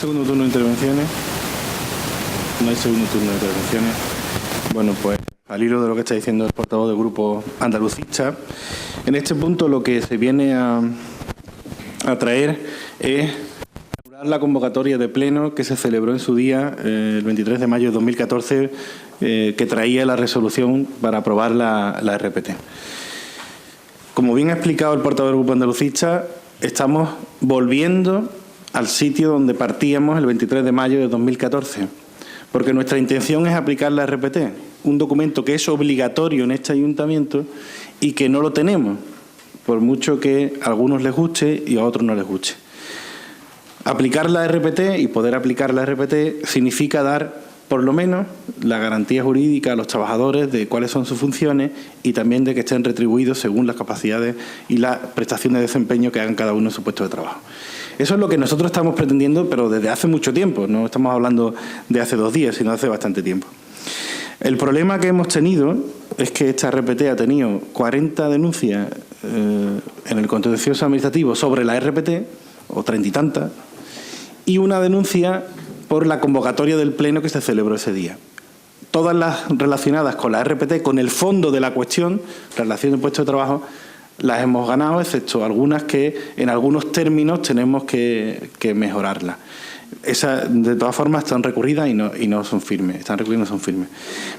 segundo turno de intervenciones. No hay segundo turno de intervenciones. Bueno, pues al hilo de lo que está diciendo el portavoz del grupo andalucista, en este punto lo que se viene a traer es la convocatoria de pleno que se celebró en su día, el 23 de mayo de 2014, que traía la resolución para aprobar la RPT. Como bien ha explicado el portavoz del grupo andalucista, estamos volviendo al sitio donde partíamos el 23 de mayo de 2014, porque nuestra intención es aplicar la RPT, un documento que es obligatorio en este ayuntamiento y que no lo tenemos, por mucho que a algunos les guste y a otros no les guste. Aplicar la RPT y poder aplicar la RPT significa dar, por lo menos, la garantía jurídica a los trabajadores de cuáles son sus funciones y también de que estén retribuidos según las capacidades y la prestación de desempeño que hagan cada uno en su puesto de trabajo. Eso es lo que nosotros estamos pretendiendo, pero desde hace mucho tiempo. No estamos hablando de hace 2 días, sino de hace bastante tiempo. El problema que hemos tenido es que esta RPT ha tenido 40 denuncias en el contencioso administrativo sobre la RPT, o 30 y tantas, y una denuncia por la convocatoria del pleno que se celebró ese día. Todas las relacionadas con la RPT, con el fondo de la cuestión, relación de puesto de trabajo, las hemos ganado, excepto algunas que en algunos términos tenemos que mejorarlas. Esas, de todas formas, están recurridas y no son firmes. Están recurridas y no son firmes.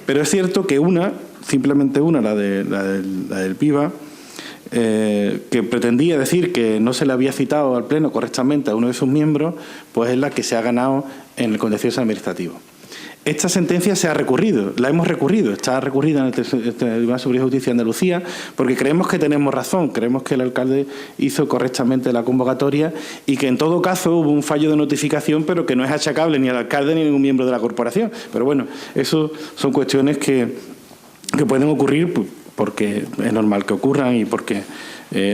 Pero es cierto que una, simplemente una, la del PIBA, que pretendía decir que no se le había citado al Pleno correctamente a uno de sus miembros, pues es la que se ha ganado en el contencioso administrativo. Esta sentencia se ha recurrido, la hemos recurrido, está recurrida en el Tribunal Superior de Justicia de Andalucía, porque creemos que tenemos razón, creemos que el alcalde hizo correctamente la convocatoria y que en todo caso hubo un fallo de notificación, pero que no es achacable ni al alcalde ni a ningún miembro de la corporación. Pero bueno, eso son cuestiones que pueden ocurrir porque es normal que ocurran y porque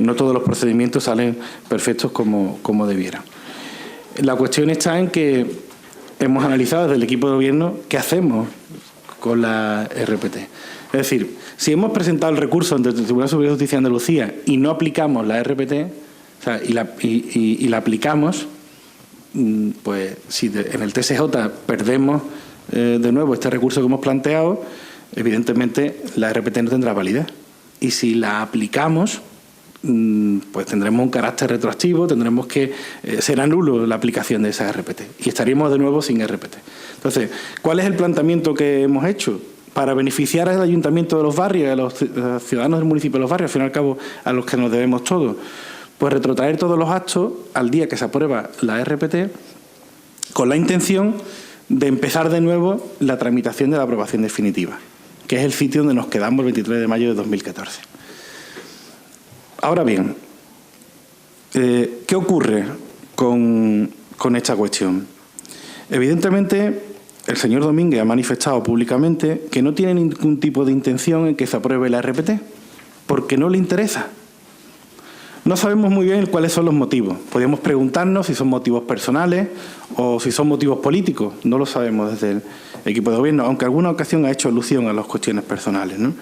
no todos los procedimientos salen perfectos como debieran. La cuestión está en que hemos analizado desde el equipo de gobierno qué hacemos con la RPT. Es decir, si hemos presentado el recurso ante el Tribunal Superior de Justicia de Andalucía y no aplicamos la RPT, o sea, y la aplicamos, pues si en el TSJ perdemos de nuevo este recurso que hemos planteado, evidentemente la RPT no tendrá validez. Y si la aplicamos, pues tendremos un carácter retroactivo, tendremos que será nulo la aplicación de esa RPT y estaríamos de nuevo sin RPT. Entonces, ¿cuál es el planteamiento que hemos hecho? Para beneficiar al ayuntamiento de los barrios, a los ciudadanos del municipio de los barrios, al fin y al cabo a los que nos debemos todos, pues retrotraer todos los actos al día que se aprueba la RPT con la intención de empezar de nuevo la tramitación de la aprobación definitiva, que es el sitio donde nos quedamos el 23 de mayo de 2014. Ahora bien, ¿qué ocurre con esta cuestión? Evidentemente, el señor Domínguez ha manifestado públicamente que no tiene ningún tipo de intención en que se apruebe la RPT, porque no le interesa. No sabemos muy bien cuáles son los motivos. Podríamos preguntarnos si son motivos personales o si son motivos políticos. No lo sabemos desde el equipo de gobierno, aunque en alguna ocasión ha hecho alusión a las cuestiones personales, ¿no?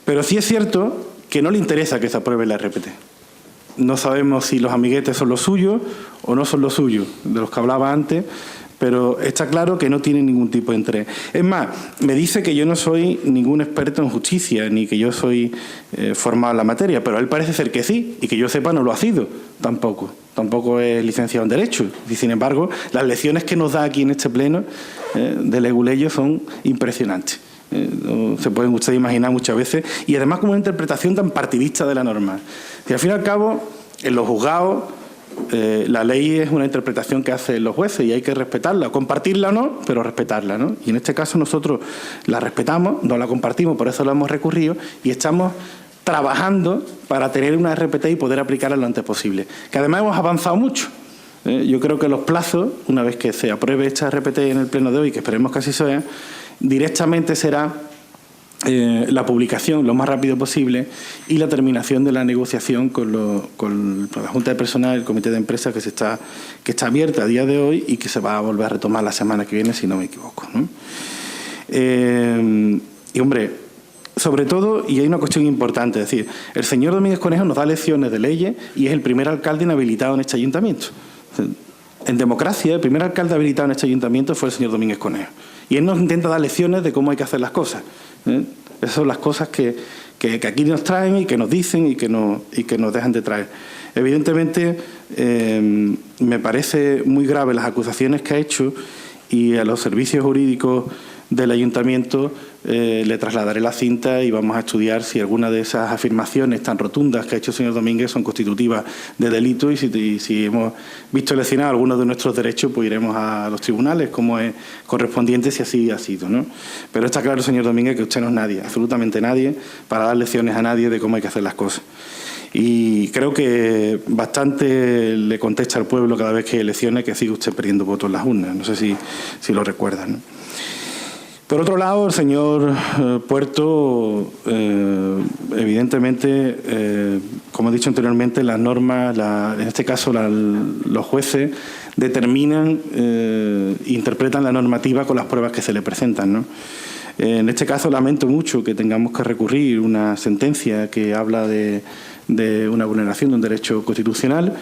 Pero sí es cierto que no le interesa que se apruebe la RPT. No sabemos si los amiguetes son los suyos o no son los suyos, de los que hablaba antes, pero está claro que no tiene ningún tipo de interés. Es más, me dice que yo no soy ningún experto en justicia, ni que yo soy formado en la materia, pero a él parece ser que sí, y que yo sepa no lo ha sido tampoco. Tampoco es licenciado en Derecho. Y sin embargo, las lecciones que nos da aquí en este pleno de leguleyo son impresionantes. No se pueden ustedes imaginar muchas veces, y además como una interpretación tan partidista de la norma. Y al fin y al cabo, en los juzgados, la ley es una interpretación que hacen los jueces y hay que respetarla, compartirla o no, pero respetarla, ¿no? Y en este caso nosotros la respetamos, no la compartimos, por eso la hemos recurrido y estamos trabajando para tener una RPT y poder aplicarla lo antes posible. Que además hemos avanzado mucho. Yo creo que los plazos, una vez que se apruebe esta RPT en el pleno de hoy, que esperemos que así sea, directamente será la publicación lo más rápido posible y la terminación de la negociación con la Junta de Personal y el Comité de Empresas que está abierta a día de hoy y que se va a volver a retomar la semana que viene, si no me equivoco, ¿no? Y hombre, sobre todo, y hay una cuestión importante, es decir, el señor Domínguez Conejo nos da lecciones de leyes y es el primer alcalde inhabilitado en este ayuntamiento. en democracia, el primer alcalde habilitado en este ayuntamiento fue el señor Domínguez Conejo. Y él nos intenta dar lecciones de cómo hay que hacer las cosas. Esas son las cosas que aquí nos traen y que nos dicen y que nos dejan de traer. Evidentemente, me parece muy grave las acusaciones que ha hecho, y a los servicios jurídicos del ayuntamiento le trasladaré la cinta y vamos a estudiar si alguna de esas afirmaciones tan rotundas que ha hecho el señor Domínguez son constitutivas de delito, y si hemos visto lesionar algunos de nuestros derechos, pues iremos a los tribunales como es correspondiente, si así ha sido, ¿no? Pero está claro, señor Domínguez, que usted no es nadie, absolutamente nadie, para dar lecciones a nadie de cómo hay que hacer las cosas. Y creo que bastante le contesta al pueblo cada vez que hay elecciones que sigue usted perdiendo votos en las urnas. No sé si lo recuerdan, ¿no? Por otro lado, el señor Puerto, evidentemente, como he dicho anteriormente, las normas, en este caso los jueces, determinan e interpretan la normativa con las pruebas que se le presentan, ¿no? En este caso lamento mucho que tengamos que recurrir una sentencia que habla de una vulneración de un derecho constitucional,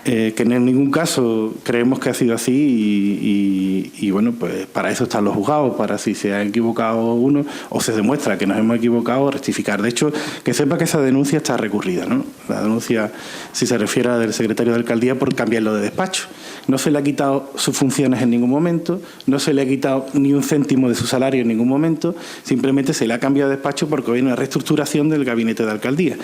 que en ningún caso creemos que ha sido así, y bueno, pues para eso están los juzgados, para si se ha equivocado uno o se demuestra que nos hemos equivocado, rectificar. De hecho, que sepa que esa denuncia está recurrida, ¿no? La denuncia, si se refiere al secretario de alcaldía, por cambiarlo de despacho. No se le ha quitado sus funciones en ningún momento, no se le ha quitado ni un céntimo de su salario en ningún momento, simplemente se le ha cambiado de despacho porque hay una reestructuración del gabinete de alcaldía.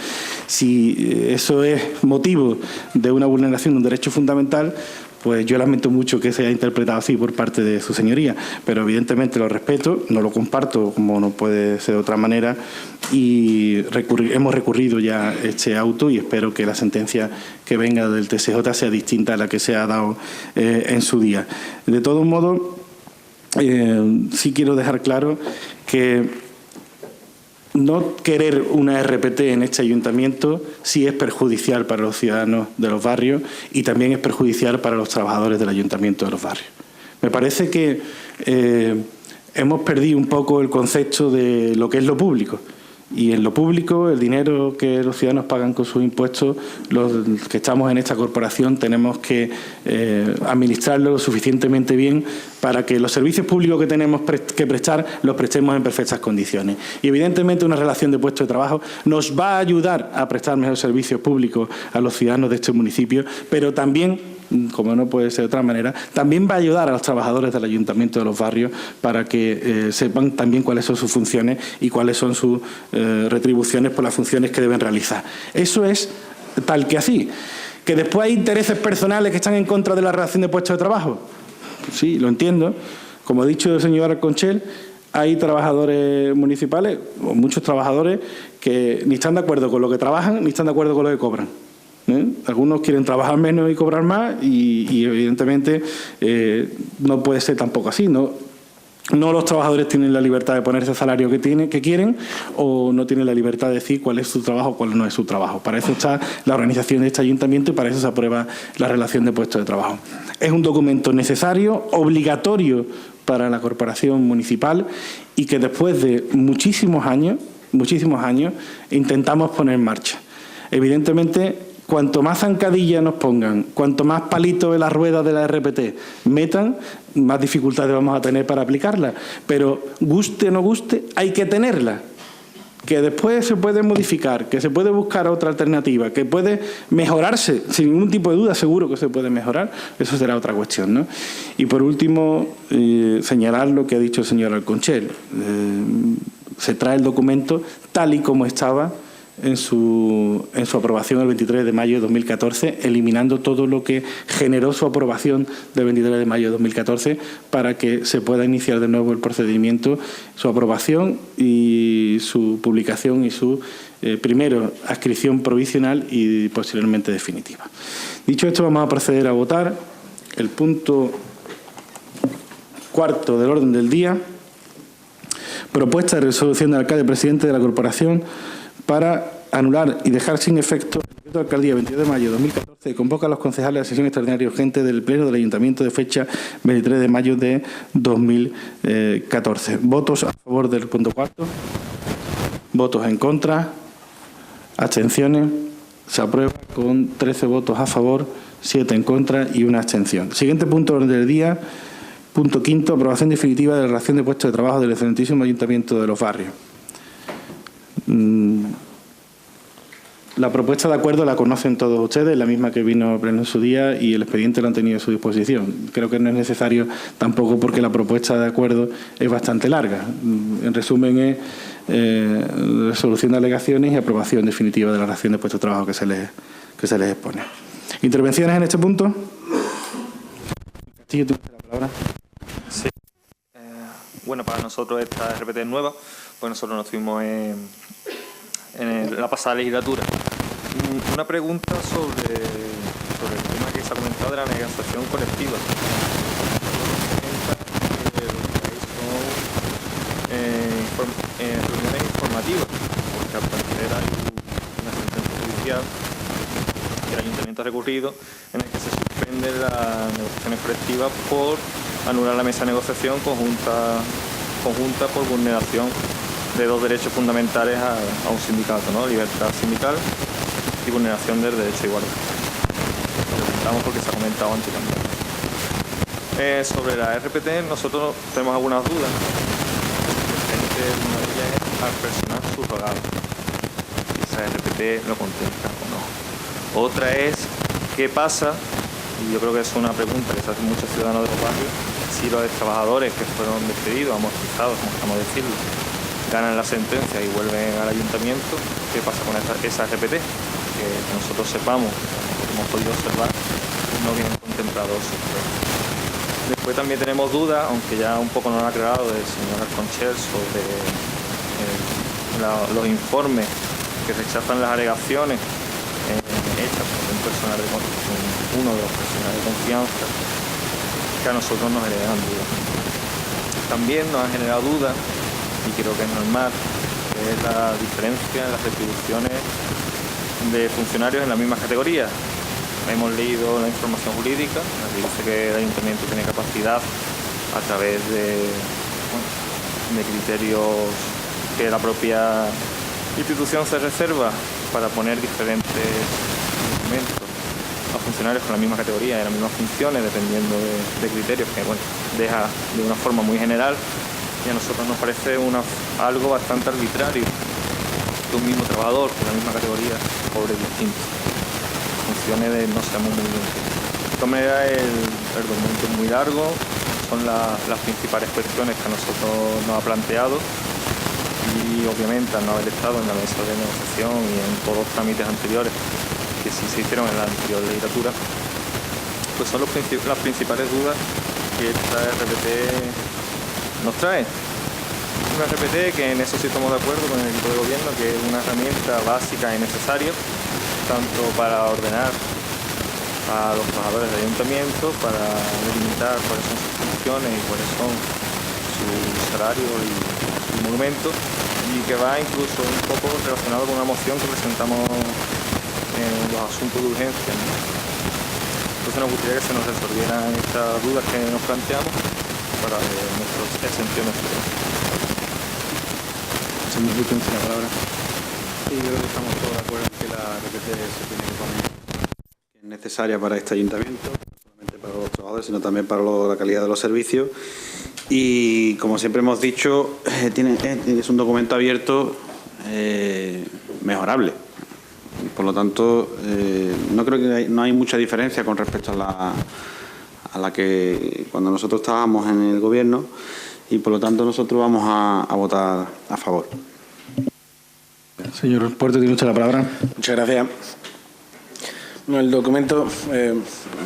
Si eso es motivo de una vulneración de un derecho fundamental, pues yo lamento mucho que se haya interpretado así por parte de su señoría, pero evidentemente lo respeto, no lo comparto como no puede ser de otra manera, y hemos recurrido ya este auto y espero que la sentencia que venga del TSJ sea distinta a la que se ha dado en su día. De todos modos, sí quiero dejar claro que no querer una RPT en este ayuntamiento sí es perjudicial para los ciudadanos de los barrios y también es perjudicial para los trabajadores del ayuntamiento de los barrios. Me parece que hemos perdido un poco el concepto de lo que es lo público. Y en lo público, el dinero que los ciudadanos pagan con sus impuestos, los que estamos en esta corporación tenemos que administrarlo lo suficientemente bien para que los servicios públicos que tenemos que prestar los prestemos en perfectas condiciones. Y evidentemente una relación de puestos de trabajo nos va a ayudar a prestar mejores servicios públicos a los ciudadanos de este municipio, pero también, como no puede ser de otra manera, también va a ayudar a los trabajadores del ayuntamiento de los barrios para que sepan también cuáles son sus funciones y cuáles son sus retribuciones por las funciones que deben realizar. Eso es tal que así. ¿Que después hay intereses personales que están en contra de la relación de puestos de trabajo? Sí, lo entiendo. Como ha dicho el señor Arconchel, hay trabajadores municipales, o muchos trabajadores, que ni están de acuerdo con lo que trabajan ni están de acuerdo con lo que cobran. Algunos quieren trabajar menos y cobrar más y evidentemente no puede ser tampoco así, ¿no? No los trabajadores tienen la libertad de ponerse el salario que quieren, o no tienen la libertad de decir cuál es su trabajo o cuál no es su trabajo. Para eso está la organización de este ayuntamiento y para eso se aprueba la relación de puestos de trabajo. Es un documento necesario, obligatorio para la corporación municipal y que después de muchísimos años intentamos poner en marcha. Evidentemente, cuanto más zancadillas nos pongan, cuanto más palitos en la rueda de la RPT metan, más dificultades vamos a tener para aplicarla. Pero guste o no guste, hay que tenerla. Que después se puede modificar, que se puede buscar otra alternativa, que puede mejorarse, sin ningún tipo de duda, seguro que se puede mejorar, eso será otra cuestión, ¿no? Y por último, señalar lo que ha dicho el señor Arconchel. Se trae el documento tal y como estaba en su aprobación el 23 de mayo de 2014, eliminando todo lo que generó su aprobación del 23 de mayo de 2014 para que se pueda iniciar de nuevo el procedimiento, su aprobación y su publicación y su primero adscripción provisional y posteriormente definitiva. Dicho esto, vamos a proceder a votar el punto 4 del orden del día, propuesta de resolución del alcalde presidente de la corporación para anular y dejar sin efecto el decreto de alcaldía 22 de mayo de 2014 que convoca a los concejales a la sesión extraordinaria urgente del Pleno del Ayuntamiento de fecha 23 de mayo de 2014. ¿Votos a favor del punto 4? ¿Votos en contra? ¿Abstenciones? Se aprueba con 13 votos a favor, 7 en contra y 1 abstención. Siguiente punto orden del día, punto quinto, aprobación definitiva de la relación de puestos de trabajo del excelentísimo Ayuntamiento de Los Barrios. La propuesta de acuerdo la conocen todos ustedes, la misma que vino en su día y el expediente lo han tenido a su disposición. Creo que no es necesario tampoco porque la propuesta de acuerdo es bastante larga. En resumen, es resolución de alegaciones y aprobación definitiva de la relación de puestos de trabajo que se les expone. ¿Intervenciones en este punto? Castillo, ¿tienes la palabra? Sí. Bueno, para nosotros esta RPT es nueva, pues nosotros nos tuvimos en la pasada legislatura. Una pregunta sobre el tema que se ha comentado de la negociación colectiva. Reuniones informativas, porque al parecer hay una sentencia judicial que el Ayuntamiento ha recurrido en el que se suspenden las negociaciones colectivas por anular la mesa de negociación conjunta por vulneración de dos derechos fundamentales a un sindicato, ¿no? Libertad sindical y vulneración del derecho a igualdad. Lo comentamos porque se ha comentado antes también. Sobre la RPT nosotros tenemos algunas dudas. Una de ellas es al personal subrogado. Si esa RPT lo contempla o no. Otra es qué pasa, y yo creo que es una pregunta que se hacen muchos ciudadanos de los barrios, si los trabajadores que fueron despedidos, amortizados, como estamos a decirlo, ganan la sentencia y vuelven al ayuntamiento, ¿qué pasa con esa RPT? Que nosotros sepamos, hemos podido observar, no vienen contemplados. Después también tenemos dudas, aunque ya un poco nos lo ha aclarado el señor Alconchel, sobre los informes que rechazan las alegaciones hechas por uno de los personales de confianza, que a nosotros nos generan dudas. También nos ha generado dudas, y creo que es normal, que es la diferencia en las retribuciones de funcionarios en las mismas categorías. Hemos leído la información jurídica, nos dice que el ayuntamiento tiene capacidad a través de criterios que la propia institución se reserva para poner diferentes instrumentos a funcionarios con la misma categoría y las mismas funciones, dependiendo de criterios que deja de una forma muy general, y a nosotros nos parece algo bastante arbitrario que un mismo trabajador con la misma categoría cobre distinto. Funciones no sabemos muy bien. De todas maneras, el documento es muy largo, son las principales cuestiones que a nosotros nos ha planteado, y obviamente al no haber estado en la mesa de negociación y en todos los trámites anteriores que sí se hicieron en la anterior legislatura, pues son las principales dudas que esta RPT nos trae. Una RPT que en eso sí estamos de acuerdo con el equipo de gobierno, que es una herramienta básica y necesaria tanto para ordenar a los trabajadores del ayuntamiento, para delimitar cuáles son sus funciones y cuáles son sus salarios y monumentos, y que va incluso un poco relacionado con una moción que presentamos en los asuntos de urgencia, ¿no? Entonces nos gustaría que se nos resolvieran estas dudas que nos planteamos para nuestras exenciones. Señor Luis, tiene la palabra. Sí, yo creo que estamos todos de acuerdo en que la RPT se tiene que poner, que es necesaria para este ayuntamiento, no solamente para los trabajadores, sino también para la calidad de los servicios. Y como siempre hemos dicho, es un documento abierto mejorable. Por lo tanto, no creo que no hay mucha diferencia con respecto a la que cuando nosotros estábamos en el gobierno, y por lo tanto nosotros vamos a votar a favor. Señor Puerto, tiene usted la palabra. Muchas gracias. Bueno, el documento,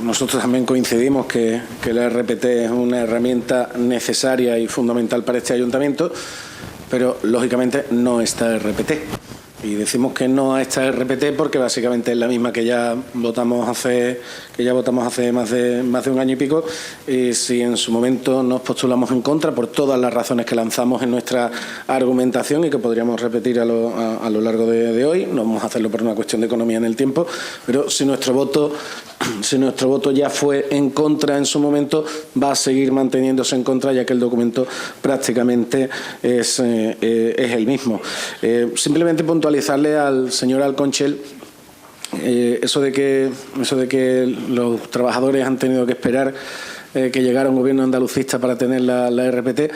nosotros también coincidimos que la RPT es una herramienta necesaria y fundamental para este ayuntamiento, pero lógicamente no esta RPT. Y decimos que no a esta RPT porque básicamente es la misma que ya votamos hace más de un año y pico. Y si en su momento nos postulamos en contra por todas las razones que lanzamos en nuestra argumentación y que podríamos repetir a lo largo de hoy, no vamos a hacerlo por una cuestión de economía en el tiempo, pero si nuestro voto ya fue en contra en su momento, va a seguir manteniéndose en contra, ya que el documento prácticamente es el mismo. Simplemente puntualizarle al señor Alconchel Eso de que los trabajadores han tenido que esperar que llegara un gobierno andalucista para tener la RPT,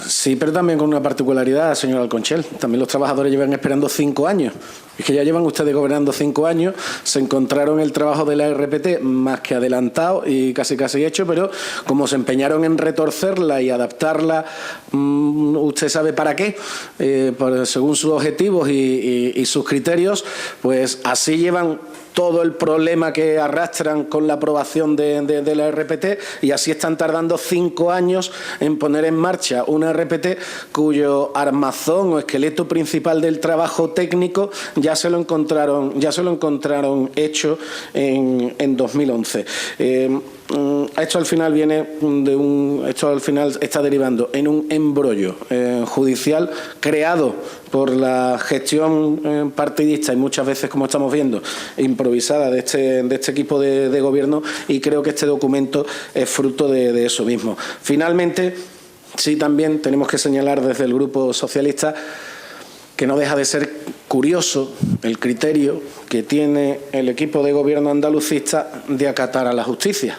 sí, pero también con una particularidad, señor Alconchel. También los trabajadores llevan esperando 5 años. Es que ya llevan ustedes gobernando 5 años, se encontraron el trabajo de la RPT más que adelantado y casi hecho, pero como se empeñaron en retorcerla y adaptarla, usted sabe para qué, según sus objetivos y sus criterios, pues así llevan todo el problema que arrastran con la aprobación de la RPT, y así están tardando 5 años en poner en marcha una RPT cuyo armazón o esqueleto principal del trabajo técnico ya se lo encontraron hecho en 2011. Esto al final está derivando en un embrollo judicial creado por la gestión partidista y muchas veces, como estamos viendo, improvisada de este equipo de gobierno, y creo que este documento es fruto de eso mismo. Finalmente, sí, también tenemos que señalar desde el Grupo Socialista que no deja de ser curioso el criterio que tiene el equipo de gobierno andalucista de acatar a la justicia.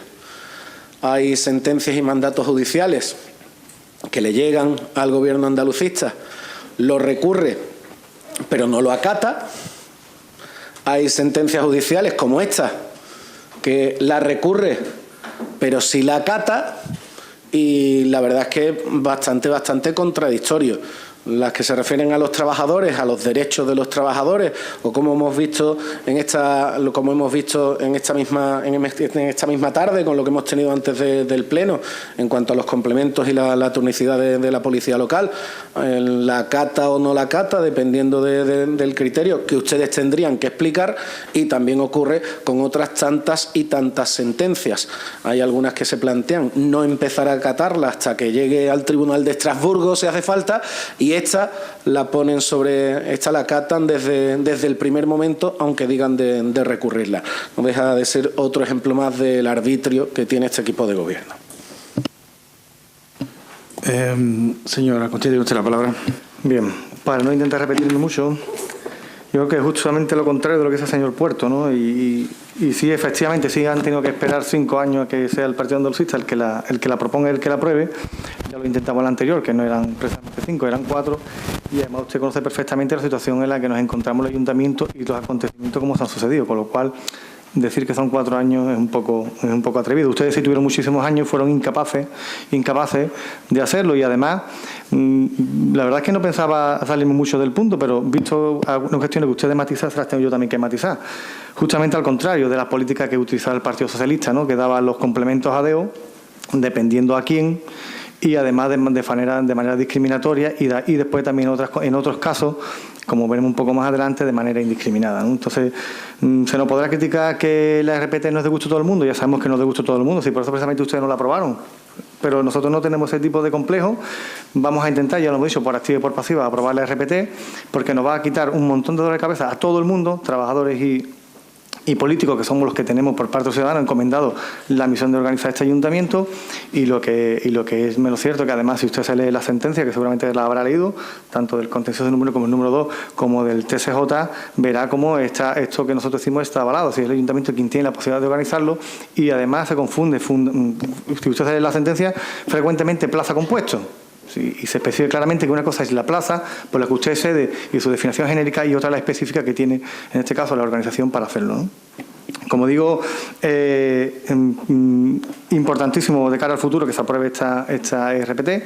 Hay sentencias y mandatos judiciales que le llegan al gobierno andalucista, lo recurre, pero no lo acata. Hay sentencias judiciales como esta, que la recurre, pero sí la acata, y la verdad es que es bastante contradictorio. Las que se refieren a los trabajadores, a los derechos de los trabajadores, o como hemos visto en esta misma tarde con lo que hemos tenido antes del pleno en cuanto a los complementos y la tecnicidad de la policía local, la cata o no la cata dependiendo del criterio que ustedes tendrían que explicar, y también ocurre con otras tantas y tantas sentencias. Hay algunas que se plantean no empezar a acatarla hasta que llegue al Tribunal de Estrasburgo si hace falta, y esta la acatan desde el primer momento, aunque digan de recurrirla. No deja de ser otro ejemplo más del arbitrio que tiene este equipo de gobierno. Señora Conchita, tiene usted la palabra. Bien, para no intentar repetirme mucho, yo creo que es justamente lo contrario de lo que dice el señor Puerto, ¿no? Y sí, efectivamente, sí han tenido que esperar 5 años a que sea el Partido Andalucista el que la proponga y el que la apruebe. Ya lo intentamos el anterior, que no eran precisamente 5, eran 4. Y además usted conoce perfectamente la situación en la que nos encontramos el Ayuntamiento y los acontecimientos como se han sucedido, con lo cual decir que son 4 años es un poco atrevido. Ustedes sí tuvieron muchísimos años y fueron incapaces de hacerlo, y además la verdad es que no pensaba salirme mucho del punto, pero visto algunas cuestiones que ustedes matizan, se las tengo yo también que matizar. Justamente al contrario de las políticas que utilizaba el Partido Socialista, ¿no? Que daba los complementos a deo, dependiendo a quién, y además de manera discriminatoria, y después también en otros casos, como veremos un poco más adelante, de manera indiscriminada, ¿no? Entonces, se nos podrá criticar que la RPT no es de gusto a todo el mundo. Ya sabemos que no es de gusto a todo el mundo, si por eso precisamente ustedes no la aprobaron. Pero nosotros no tenemos ese tipo de complejo. Vamos a intentar, ya lo hemos dicho, por activa y por pasiva, aprobar la RPT, porque nos va a quitar un montón de dolor de cabeza a todo el mundo, trabajadores y políticos, que somos los que tenemos por parte de los ciudadanos encomendado la misión de organizar este ayuntamiento, y lo que es menos cierto, que además si usted se lee la sentencia, que seguramente la habrá leído, tanto del contencioso número como el número 2, como del TSJ, verá cómo esto que nosotros decimos está avalado, si es el ayuntamiento quien tiene la posibilidad de organizarlo, y además se confunde, si usted se lee la sentencia, frecuentemente plaza compuesto. Sí, y se especifica claramente que una cosa es la plaza por la que usted cede y su definición genérica, y otra la específica que tiene, en este caso, la organización para hacerlo, ¿no? Como digo, importantísimo de cara al futuro que se apruebe esta RPT.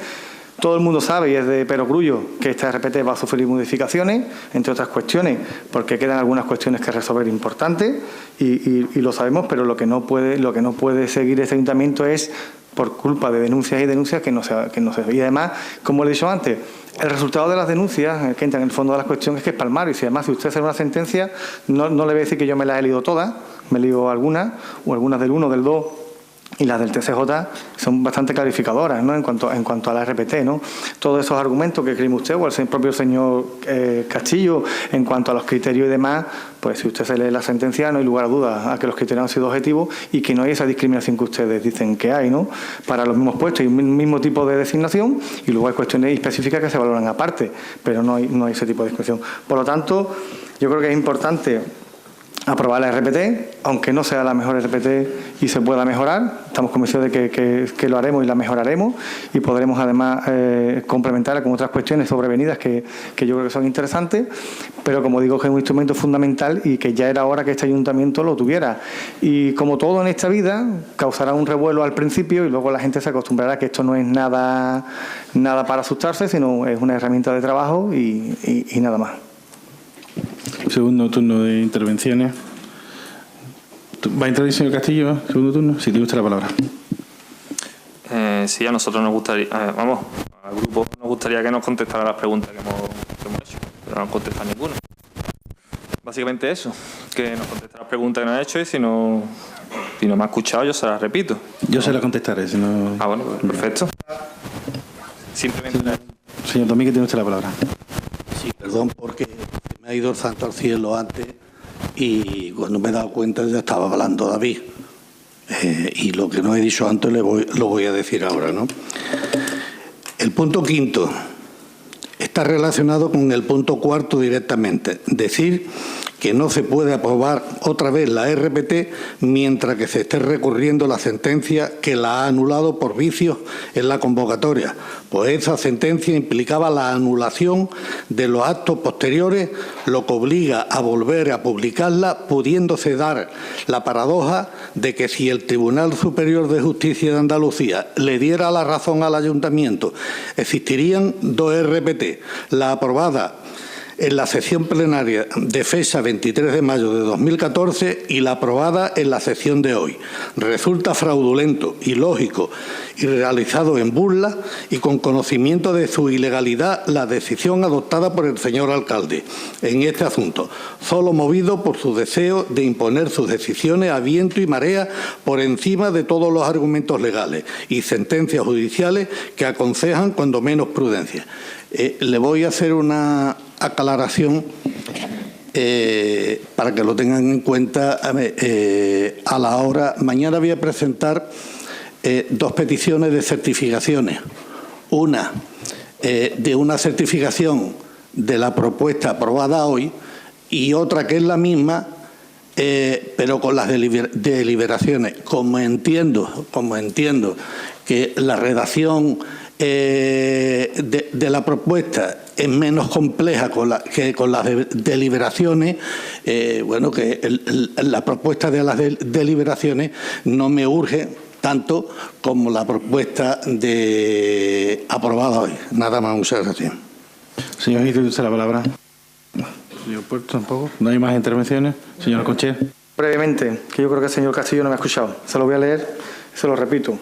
Todo el mundo sabe, y es de perogrullo, que esta RPT va a sufrir modificaciones, entre otras cuestiones, porque quedan algunas cuestiones que resolver importantes, y lo sabemos, pero lo que no puede seguir este ayuntamiento es por culpa de denuncias que no se. Y además, como le he dicho antes, el resultado de las denuncias, que entra en el fondo de la cuestión, es que es palmar. Y si además, si usted hace una sentencia, no le voy a decir que yo me las he leído todas, me he leído algunas, o algunas del 1, del 2, y las del TSJ son bastante clarificadoras, ¿no? en cuanto a la RPT, ¿no? Todos esos argumentos que escribe usted o el propio señor Castillo en cuanto a los criterios y demás, pues si usted se lee la sentencia no hay lugar a dudas a que los criterios han sido objetivos y que no hay esa discriminación que ustedes dicen que hay, ¿no? Para los mismos puestos y un mismo tipo de designación, y luego hay cuestiones específicas que se valoran aparte, pero no hay ese tipo de discriminación. Por lo tanto, yo creo que es importante aprobar la RPT, aunque no sea la mejor RPT y se pueda mejorar. Estamos convencidos de que lo haremos y la mejoraremos y podremos además complementarla con otras cuestiones sobrevenidas que yo creo que son interesantes, pero como digo que es un instrumento fundamental y que ya era hora que este ayuntamiento lo tuviera. Y como todo en esta vida, causará un revuelo al principio y luego la gente se acostumbrará a que esto no es nada para asustarse, sino es una herramienta de trabajo y nada más. Segundo turno de intervenciones. ¿Va a intervenir el señor Castillo? Segundo turno. Sí, tiene usted la palabra. Sí, a nosotros nos gustaría, al grupo nos gustaría que nos contestara las preguntas que hemos hecho, pero no han contestado ninguna. Básicamente eso, que nos conteste las preguntas que nos ha hecho y si no me ha escuchado yo se las repito. Yo se las contestaré, si no... Ah, bueno, perfecto. Simplemente... Señor Domínguez, tiene usted la palabra. Sí, perdón, porque me ha ido el santo al cielo antes y cuando me he dado cuenta ya estaba hablando David. Y lo que no he dicho antes lo voy a decir ahora, ¿no? El punto quinto está relacionado con el punto cuarto directamente. Decir que no se puede aprobar otra vez la RPT mientras que se esté recurriendo la sentencia que la ha anulado por vicios en la convocatoria, pues esa sentencia implicaba la anulación de los actos posteriores, lo que obliga a volver a publicarla, pudiéndose dar la paradoja de que si el Tribunal Superior de Justicia de Andalucía le diera la razón al Ayuntamiento, existirían dos RPT, la aprobada en la sesión plenaria de fecha 23 de mayo de 2014 y la aprobada en la sesión de hoy. Resulta fraudulento, ilógico y realizado en burla y con conocimiento de su ilegalidad la decisión adoptada por el señor alcalde en este asunto, solo movido por su deseo de imponer sus decisiones a viento y marea por encima de todos los argumentos legales y sentencias judiciales que aconsejan cuando menos prudencia. Le voy a hacer una aclaración para que lo tengan en cuenta a la hora. Mañana voy a presentar dos peticiones de certificaciones. Una de una certificación de la propuesta aprobada hoy y otra que es la misma, pero con las deliberaciones. Como entiendo que la redacción de la propuesta es menos compleja que con las deliberaciones, bueno, que la propuesta de las deliberaciones no me urge tanto como la propuesta aprobada hoy. Nada más, muchas gracias. Señor Gil, usted la palabra. Señor Puerto, tampoco. ¿No hay más intervenciones? Señor Conche. Brevemente, que yo creo que el señor Castillo no me ha escuchado. Se lo voy a leer, se lo repito.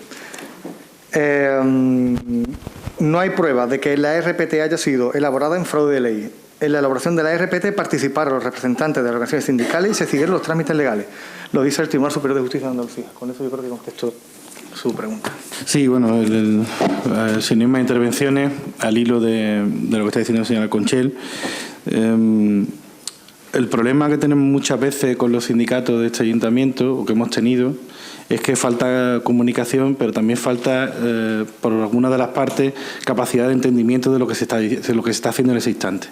No hay prueba de que la RPT haya sido elaborada en fraude de ley. En la elaboración de la RPT participaron los representantes de las organizaciones sindicales y se siguieron los trámites legales. Lo dice el Tribunal Superior de Justicia de Andalucía. Con eso yo creo que contesto su pregunta. Sí, bueno, sin ir más intervenciones, al hilo de lo que está diciendo el señor Conchel, el problema que tenemos muchas veces con los sindicatos de este ayuntamiento, o que hemos tenido, es que falta comunicación, pero también falta, por alguna de las partes, capacidad de entendimiento de lo que se está haciendo en ese instante.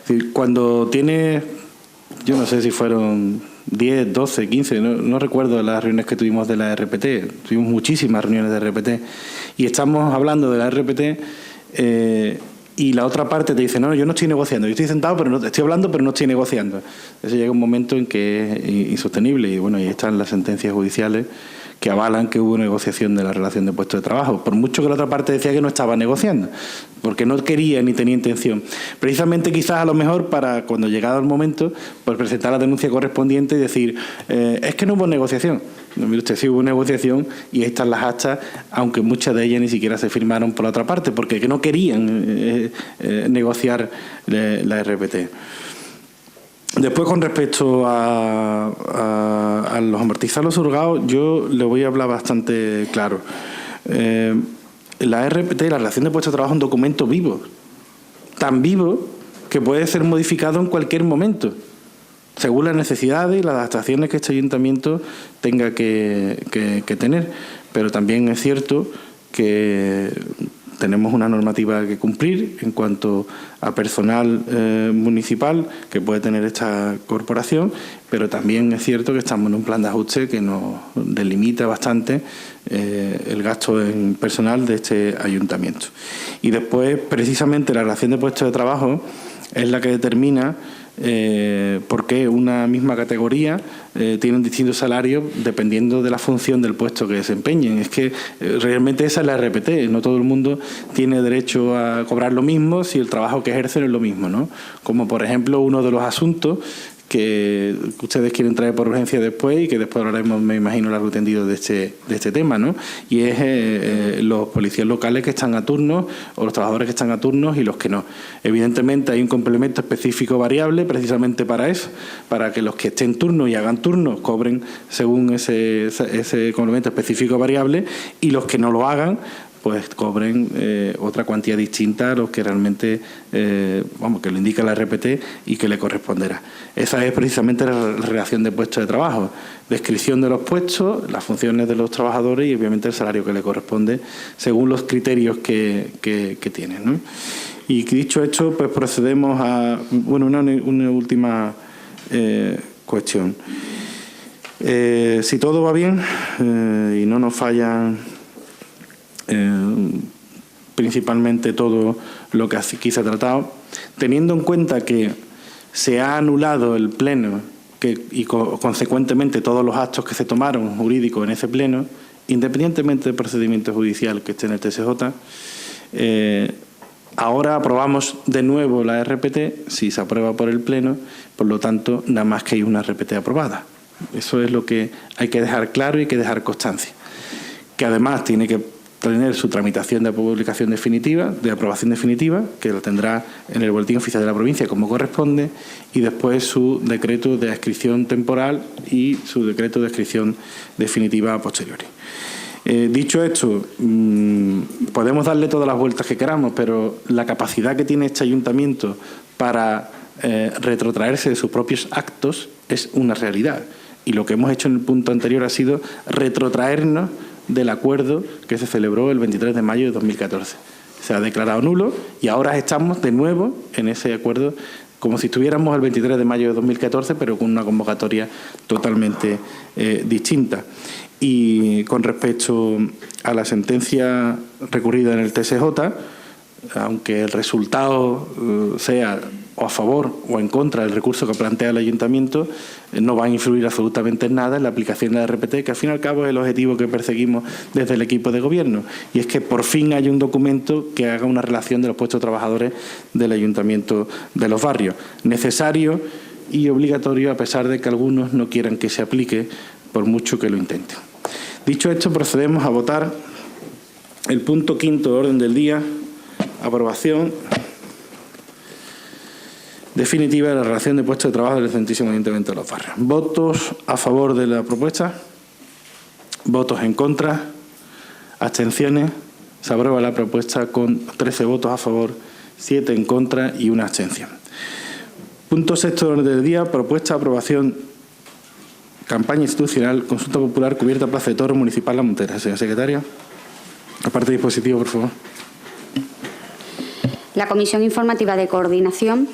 Es decir, cuando tienes, yo no sé si fueron 10, 12, 15, no recuerdo las reuniones que tuvimos de la RPT, tuvimos muchísimas reuniones de RPT, y estamos hablando de la RPT, y la otra parte te dice, no, yo no estoy negociando, yo estoy sentado, pero no estoy hablando, pero no estoy negociando. Eso llega un momento en que es insostenible y bueno, ahí están las sentencias judiciales que avalan que hubo negociación de la relación de puesto de trabajo, por mucho que la otra parte decía que no estaba negociando, porque no quería ni tenía intención. Precisamente quizás a lo mejor para cuando llegado el momento, pues presentar la denuncia correspondiente y decir, es que no hubo negociación. No, mire usted, sí hubo negociación y ahí están las actas, aunque muchas de ellas ni siquiera se firmaron por la otra parte, porque no querían negociar la RPT. Después, con respecto a los amortizados surgados, yo le voy a hablar bastante claro. La RPT, la relación de puesto de trabajo, es un documento vivo, tan vivo que puede ser modificado en cualquier momento, según las necesidades y las adaptaciones que este ayuntamiento tenga que tener. Pero también es cierto que tenemos una normativa que cumplir en cuanto a personal municipal que puede tener esta corporación, pero también es cierto que estamos en un plan de ajuste que nos delimita bastante el gasto en personal de este ayuntamiento. Y después, precisamente, la relación de puestos de trabajo es la que determina por qué una misma categoría tiene un distinto salario dependiendo de la función del puesto que desempeñen. Es que realmente esa es la RPT. No todo el mundo tiene derecho a cobrar lo mismo si el trabajo que ejercen es lo mismo, ¿no? Como, por ejemplo, uno de los asuntos que ustedes quieren traer por urgencia después y que después hablaremos, me imagino, largo y tendido de este tema, ¿no? Y es los policías locales que están a turnos o los trabajadores que están a turnos y los que no. Evidentemente hay un complemento específico variable precisamente para eso, para que los que estén turnos y hagan turnos cobren según ese complemento específico variable y los que no lo hagan pues cobren otra cuantía distinta a los que realmente, que lo indica la RPT y que le corresponderá. Esa es precisamente la relación de puestos de trabajo, descripción de los puestos, las funciones de los trabajadores y obviamente el salario que le corresponde según los criterios que tienen, ¿no? Y dicho esto, pues procedemos a una última cuestión. Si todo va bien y no nos fallan principalmente todo lo que aquí se ha tratado, teniendo en cuenta que se ha anulado el pleno y consecuentemente todos los actos que se tomaron jurídicos en ese pleno, independientemente del procedimiento judicial que esté en el TSJ, ahora aprobamos de nuevo la RPT, si se aprueba por el pleno, por lo tanto, nada más que hay una RPT aprobada. Eso es lo que hay que dejar claro y hay que dejar constancia. Que además tiene que tener su tramitación de publicación definitiva, de aprobación definitiva, que lo tendrá en el Boletín Oficial de la provincia como corresponde, y después su decreto de adscripción temporal y su decreto de adscripción definitiva a posteriori. Dicho esto, podemos darle todas las vueltas que queramos, pero la capacidad que tiene este ayuntamiento para retrotraerse de sus propios actos es una realidad. Y lo que hemos hecho en el punto anterior ha sido retrotraernos del acuerdo que se celebró el 23 de mayo de 2014. Se ha declarado nulo y ahora estamos de nuevo en ese acuerdo como si estuviéramos el 23 de mayo de 2014, pero con una convocatoria totalmente distinta. Y con respecto a la sentencia recurrida en el TSJ, aunque el resultado sea o a favor o en contra del recurso que plantea el ayuntamiento, no va a influir absolutamente en nada en la aplicación de la RPT, que al fin y al cabo es el objetivo que perseguimos desde el equipo de gobierno, y es que por fin haya un documento que haga una relación de los puestos de trabajadores del ayuntamiento de los barrios, necesario y obligatorio, a pesar de que algunos no quieran que se aplique, por mucho que lo intenten. Dicho esto, procedemos a votar el punto 5 de orden del día, aprobación definitiva de la relación de puestos de trabajo del excelentísimo Ayuntamiento de los Barrios. ¿Votos a favor de la propuesta? ¿Votos en contra? ¿Abstenciones? Se aprueba la propuesta con 13 votos a favor, 7 en contra y una abstención. Punto 6 de orden del día, propuesta de aprobación, campaña institucional, consulta popular, cubierta Plaza de Toros Municipal La Montera. Señora secretaria, aparte de dispositivo, por favor. La Comisión Informativa de Coordinación,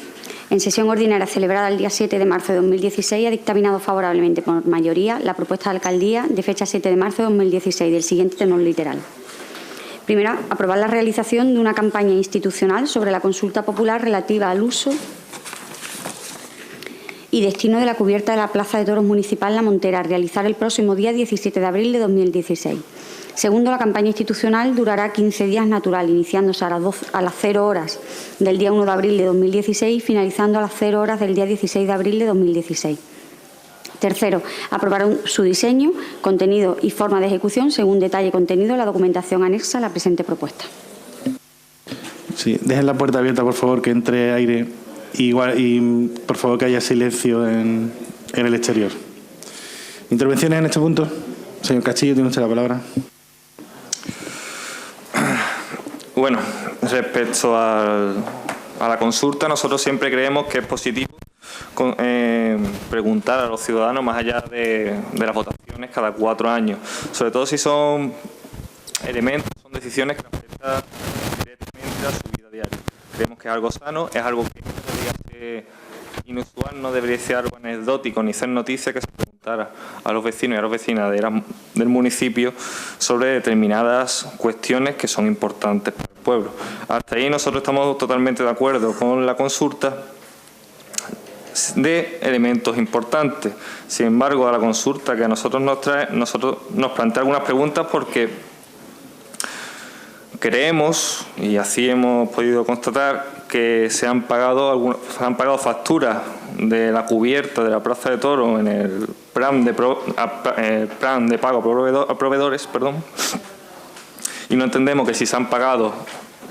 en sesión ordinaria celebrada el día 7 de marzo de 2016, ha dictaminado favorablemente por mayoría la propuesta de alcaldía de fecha 7 de marzo de 2016 del siguiente tenor literal. Primero, aprobar la realización de una campaña institucional sobre la consulta popular relativa al uso y destino de la cubierta de la Plaza de Toros Municipal La Montera, a realizar el próximo día 17 de abril de 2016. Segundo, la campaña institucional durará 15 días natural, iniciándose a las 0 horas del día 1 de abril de 2016 y finalizando a las 0 horas del día 16 de abril de 2016. Tercero, aprobar su diseño, contenido y forma de ejecución según detalle contenido en la documentación anexa a la presente propuesta. Sí, dejen la puerta abierta, por favor, que entre aire y por favor, que haya silencio en el exterior. ¿Intervenciones en este punto? Señor Castillo, tiene usted la palabra. Bueno, respecto a la consulta, nosotros siempre creemos que es positivo preguntar a los ciudadanos más allá de las votaciones cada 4 años, sobre todo si son elementos, son decisiones que afectan a su vida diaria. Creemos que es algo sano, es algo que no debería ser inusual, no debería ser algo anecdótico ni ser noticia que se preguntara a los vecinos y a las vecinas del municipio sobre determinadas cuestiones que son importantes para el pueblo. Hasta ahí nosotros estamos totalmente de acuerdo con la consulta de elementos importantes. Sin embargo, a la consulta que a nosotros nos trae, nosotros nos plantea algunas preguntas porque creemos, y así hemos podido constatar, que se han pagado facturas de la cubierta de la Plaza de Toros en el plan de pago a proveedores, y no entendemos que si se han pagado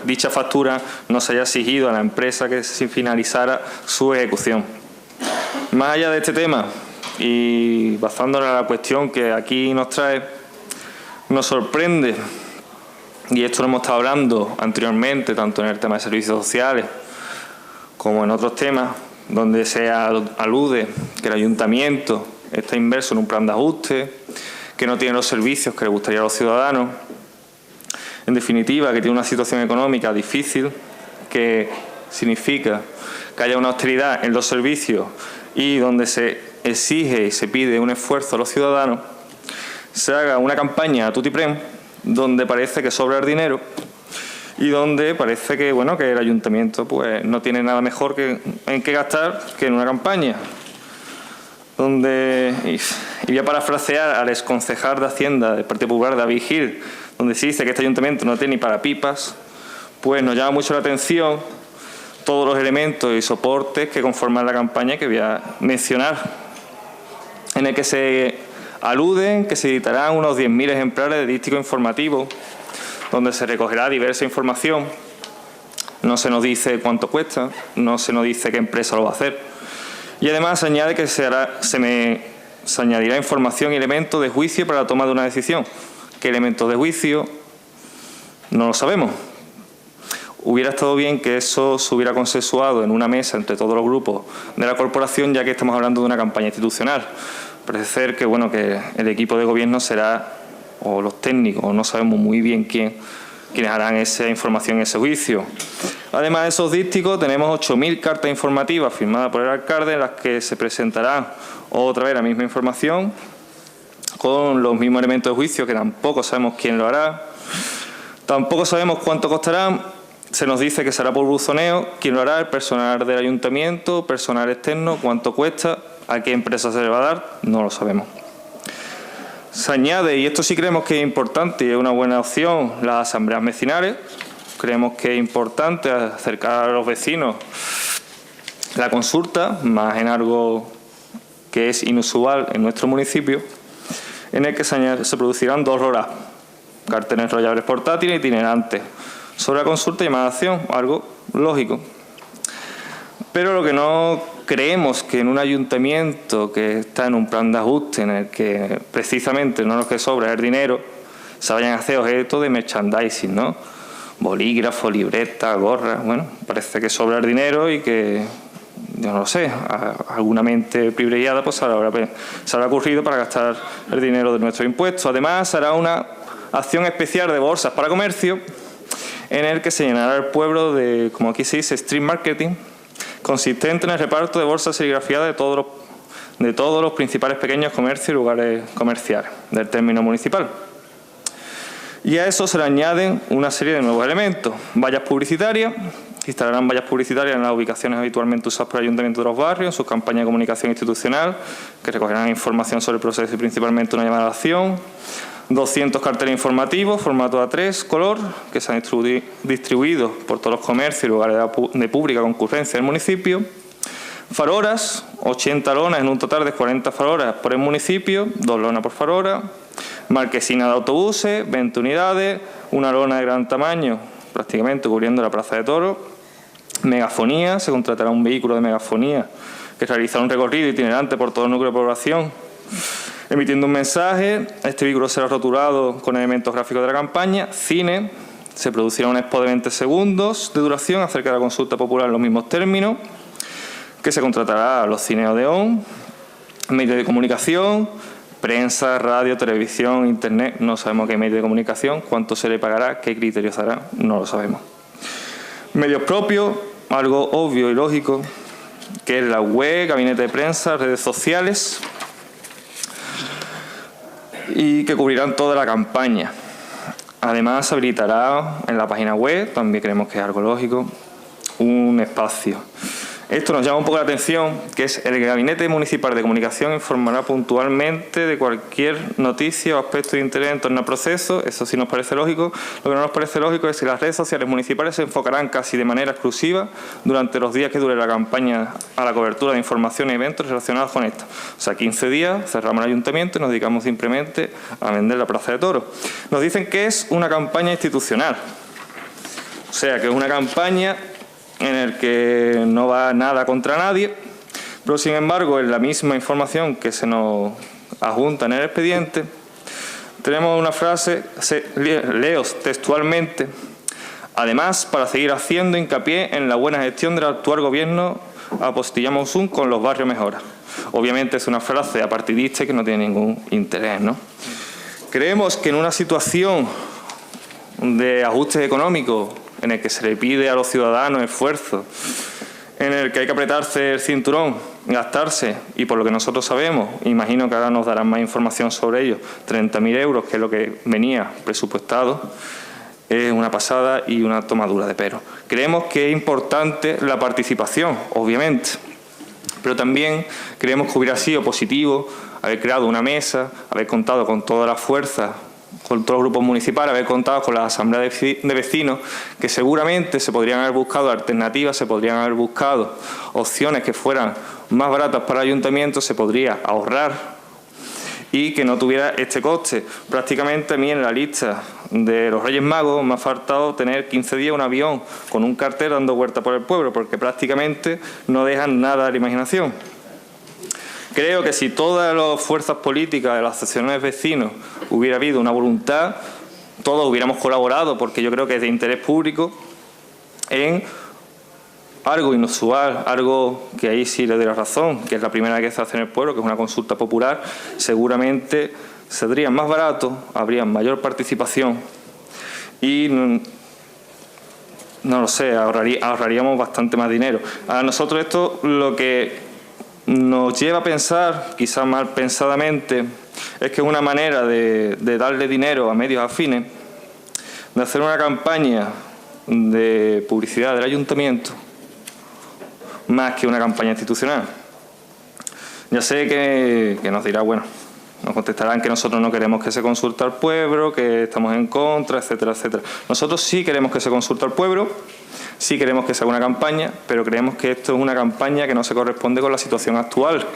dicha factura no se haya exigido a la empresa que se finalizara su ejecución. Más allá de este tema, y basándonos en la cuestión que aquí nos trae, nos sorprende, y esto lo hemos estado hablando anteriormente, tanto en el tema de servicios sociales como en otros temas, donde se alude que el ayuntamiento está inmerso en un plan de ajuste, que no tiene los servicios que le gustaría a los ciudadanos, en definitiva, que tiene una situación económica difícil, que significa que haya una austeridad en los servicios y donde se exige y se pide un esfuerzo a los ciudadanos, se haga una campaña a tutiprén donde parece que sobra el dinero y donde parece que, bueno, que el ayuntamiento pues no tiene nada mejor en qué gastar que en una campaña. Donde, y voy a parafrasear al exconcejal de Hacienda del Partido Popular, David Gil, donde se dice que este ayuntamiento no tiene ni para pipas, pues nos llama mucho la atención todos los elementos y soportes que conforman la campaña que voy a mencionar, en el que se aluden que se editarán unos 10.000 ejemplares de dístico informativo, donde se recogerá diversa información. No se nos dice cuánto cuesta, no se nos dice qué empresa lo va a hacer. Y además se añade que se añadirá información y elementos de juicio para la toma de una decisión. ¿Qué elementos de juicio? No lo sabemos. Hubiera estado bien que eso se hubiera consensuado en una mesa entre todos los grupos de la corporación, ya que estamos hablando de una campaña institucional. Parece ser que, bueno, que el equipo de gobierno será, o los técnicos, no sabemos muy bien quienes harán esa información, ese juicio. Además de esos dísticos, tenemos 8.000 cartas informativas firmadas por el alcalde en las que se presentará otra vez la misma información con los mismos elementos de juicio, que tampoco sabemos quién lo hará, tampoco sabemos cuánto costarán. Se nos dice que será por buzoneo. ¿Quién lo hará? El personal del ayuntamiento, personal externo. ¿Cuánto cuesta? ¿A qué empresa se le va a dar? No lo sabemos. Se añade, y esto sí creemos que es importante y es una buena opción, las asambleas vecinales. Creemos que es importante acercar a los vecinos la consulta, más en algo que es inusual en nuestro municipio, en el que se producirán 2 RORAs, carteles enrollables portátiles e itinerantes, sobre la consulta y llamada de acción, algo lógico. Pero lo que no creemos que en un ayuntamiento que está en un plan de ajuste en el que precisamente no lo que sobra es el dinero, se vayan a hacer objeto de merchandising, ¿no? Bolígrafos, libretas, gorras. Bueno, parece que sobra el dinero y que, yo no lo sé, a alguna mente privilegiada pues se habrá ocurrido para gastar el dinero de nuestros impuestos. Además, hará una acción especial de bolsas para comercio en el que se llenará el pueblo de, como aquí se dice, street marketing, consistente en el reparto de bolsas serigrafiadas de todos los principales pequeños comercios y lugares comerciales del término municipal. Y a eso se le añaden una serie de nuevos elementos. Vallas publicitarias. Instalarán vallas publicitarias en las ubicaciones habitualmente usadas por el Ayuntamiento de los barrios, en sus campañas de comunicación institucional, que recogerán información sobre el proceso y principalmente una llamada a la acción. 200 carteles informativos, formato A3, color, que se han distribuido por todos los comercios y lugares de pública concurrencia del municipio. Farolas, 80 lonas en un total de 40 farolas por el municipio, 2 lonas por farola. Marquesina de autobuses, 20 unidades, una lona de gran tamaño, prácticamente cubriendo la Plaza de Toros. Megafonía, se contratará un vehículo de megafonía que realizará un recorrido itinerante por todo el núcleo de población, emitiendo un mensaje. Este vehículo será rotulado con elementos gráficos de la campaña. Cine, se producirá un expo de 20 segundos de duración acerca de la consulta popular en los mismos términos, que se contratará a los cines Odeón. Medios de comunicación, prensa, radio, televisión, internet. No sabemos qué medio de comunicación, cuánto se le pagará, qué criterios hará, no lo sabemos. Medios propios, algo obvio y lógico, que es la web, gabinete de prensa, redes sociales, y que cubrirán toda la campaña. Además, se habilitará en la página web, también creemos que es algo lógico, un espacio. Esto nos llama un poco la atención, que es el Gabinete Municipal de Comunicación informará puntualmente de cualquier noticia o aspecto de interés en torno al proceso. Eso sí nos parece lógico. Lo que no nos parece lógico es que las redes sociales municipales se enfocarán casi de manera exclusiva durante los días que dure la campaña a la cobertura de información y eventos relacionados con esto. O sea, 15 días, cerramos el ayuntamiento y nos dedicamos simplemente a vender la Plaza de Toros. Nos dicen que es una campaña institucional. O sea, que es una campaña en el que no va nada contra nadie, pero sin embargo en la misma información que se nos adjunta en el expediente tenemos una frase, leo textualmente: además, para seguir haciendo hincapié en la buena gestión del actual gobierno, apostillamos con los barrios mejora. Obviamente es una frase apartidista y que no tiene ningún interés, ¿no? Creemos que en una situación de ajustes económicos en el que se le pide a los ciudadanos esfuerzo, en el que hay que apretarse el cinturón, gastarse, y por lo que nosotros sabemos, imagino que ahora nos darán más información sobre ello, 30.000 euros, que es lo que venía presupuestado, es una pasada y una tomadura de pelo. Creemos que es importante la participación, obviamente, pero también creemos que hubiera sido positivo haber creado una mesa, haber contado con todas las fuerzas, con todos los grupos municipales, haber contado con las asambleas de vecinos, que seguramente se podrían haber buscado alternativas, se podrían haber buscado opciones que fueran más baratas para el ayuntamiento, se podría ahorrar y que no tuviera este coste. Prácticamente a mí en la lista de los Reyes Magos me ha faltado tener 15 días un avión con un cartel dando vuelta por el pueblo, porque prácticamente no dejan nada a la imaginación. Creo que si todas las fuerzas políticas de las asociaciones de vecinos hubiera habido una voluntad, todos hubiéramos colaborado, porque yo creo que es de interés público, en algo inusual, algo que ahí sí le doy la razón, que es la primera vez que se hace en el pueblo, que es una consulta popular. Seguramente saldría más barato, habría mayor participación y no lo sé, ahorraríamos bastante más dinero. A nosotros esto lo que nos lleva a pensar, quizás mal pensadamente, es que es una manera de darle dinero a medios afines, de hacer una campaña de publicidad del ayuntamiento más que una campaña institucional. Ya sé que nos dirá, bueno, nos contestarán que nosotros no queremos que se consulte al pueblo, que estamos en contra, etcétera, etcétera. Nosotros sí queremos que se consulte al pueblo, sí queremos que se haga una campaña, pero creemos que esto es una campaña que no se corresponde con la situación actual.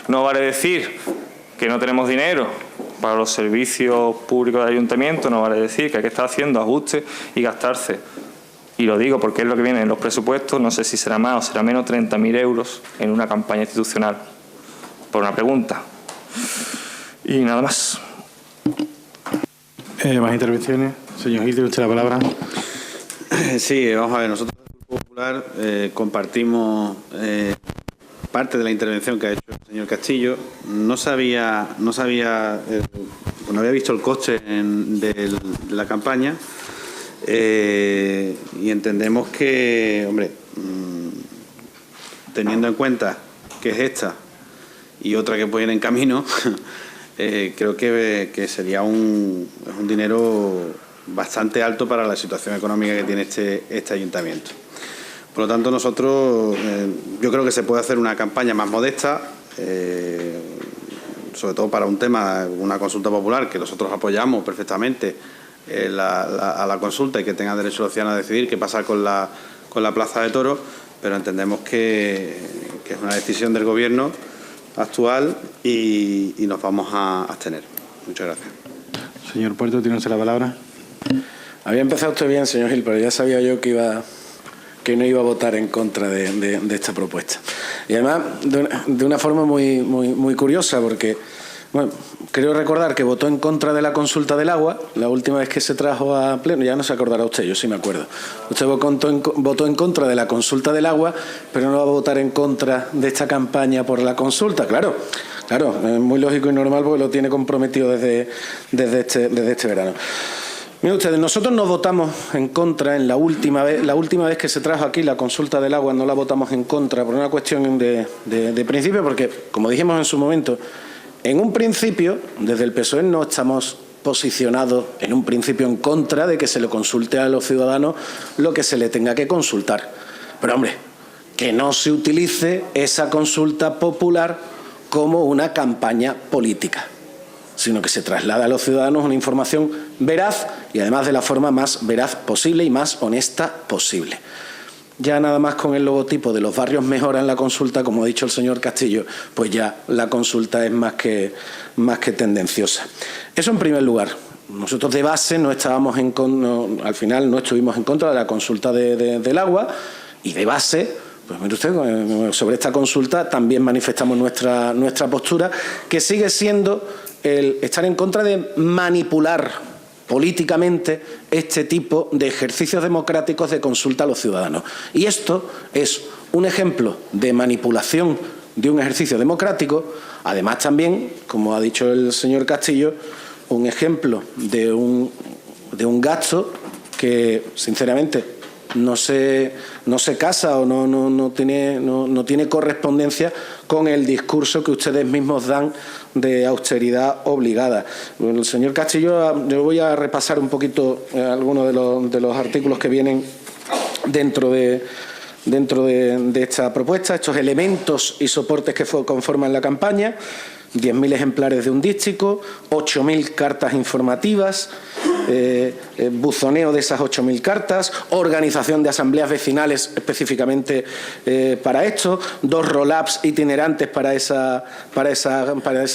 No vale decir que no tenemos dinero para los servicios públicos del ayuntamiento, no vale decir que hay que estar haciendo ajustes y gastarse. Y lo digo porque es lo que viene en los presupuestos, no sé si será más o será menos, 30.000 euros en una campaña institucional. Por una pregunta. Y nada más. Más intervenciones. Señor Gil, tiene usted la palabra. Sí, vamos a ver, nosotros del Grupo Popular compartimos parte de la intervención que ha hecho el señor Castillo. No había visto el coste de la campaña y entendemos que, hombre, teniendo en cuenta que es esta y otra que puede ir en camino, creo que sería un dinero bastante alto para la situación económica que tiene este ayuntamiento. Por lo tanto, nosotros, yo creo que se puede hacer una campaña más modesta, sobre todo para un tema, una consulta popular, que nosotros apoyamos perfectamente a la consulta y que tenga derecho los ciudadanos a decidir qué pasa con la Plaza de Toros, pero entendemos que es una decisión del Gobierno actual y nos vamos a abstener. Muchas gracias. Señor Puerto, tiene usted la palabra. Había empezado usted bien, señor Gil, pero ya sabía yo que no iba a votar en contra de esta propuesta. Y además, de una forma muy curiosa, porque bueno, creo recordar que votó en contra de la consulta del agua la última vez que se trajo a pleno. Ya no se acordará usted, yo sí me acuerdo. Usted votó en contra de la consulta del agua, pero no va a votar en contra de esta campaña por la consulta. Claro, es muy lógico y normal porque lo tiene comprometido desde este verano. Miren ustedes, nosotros no votamos en contra en la última vez que se trajo aquí la consulta del agua, no la votamos en contra por una cuestión de principio, porque, como dijimos en su momento, en un principio, desde el PSOE no estamos posicionados en un principio en contra de que se le consulte a los ciudadanos lo que se le tenga que consultar. Pero, hombre, que no se utilice esa consulta popular como una campaña política, sino que se traslada a los ciudadanos una información veraz y además de la forma más veraz posible y más honesta posible. Ya nada más con el logotipo de los barrios mejora en la consulta, como ha dicho el señor Castillo, pues ya la consulta es más que tendenciosa. Eso en primer lugar. Nosotros de base al final no estuvimos en contra de la consulta del agua y de base, pues mire usted, sobre esta consulta también manifestamos nuestra postura, que sigue siendo el estar en contra de manipular políticamente este tipo de ejercicios democráticos de consulta a los ciudadanos. Y esto es un ejemplo de manipulación de un ejercicio democrático, además también, como ha dicho el señor Castillo, un ejemplo de un gasto que, sinceramente, no se casa o no tiene correspondencia con el discurso que ustedes mismos dan de austeridad obligada. Bueno, el señor Castillo, yo voy a repasar un poquito algunos de los artículos que vienen dentro de esta propuesta, estos elementos y soportes que conforman la campaña. 10.000 ejemplares de un dístico, 8.000 cartas informativas, buzoneo de esas 8.000 cartas, organización de asambleas vecinales específicamente para esto, 2 roll-ups itinerantes para esas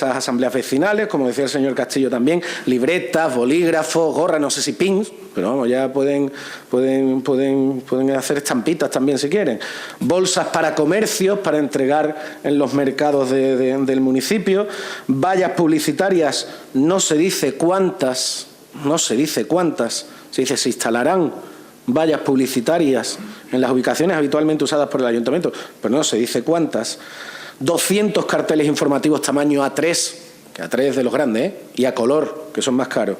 asambleas vecinales, como decía el señor Castillo también, libretas, bolígrafos, gorras, no sé si pins, pero vamos, ya pueden hacer estampitas también si quieren, bolsas para comercios para entregar en los mercados del municipio, vallas publicitarias, no se dice cuántas, se dice se instalarán vallas publicitarias en las ubicaciones habitualmente usadas por el ayuntamiento, pero no se dice cuántas, 200 carteles informativos tamaño A3, que A3 de los grandes, y a color, que son más caros,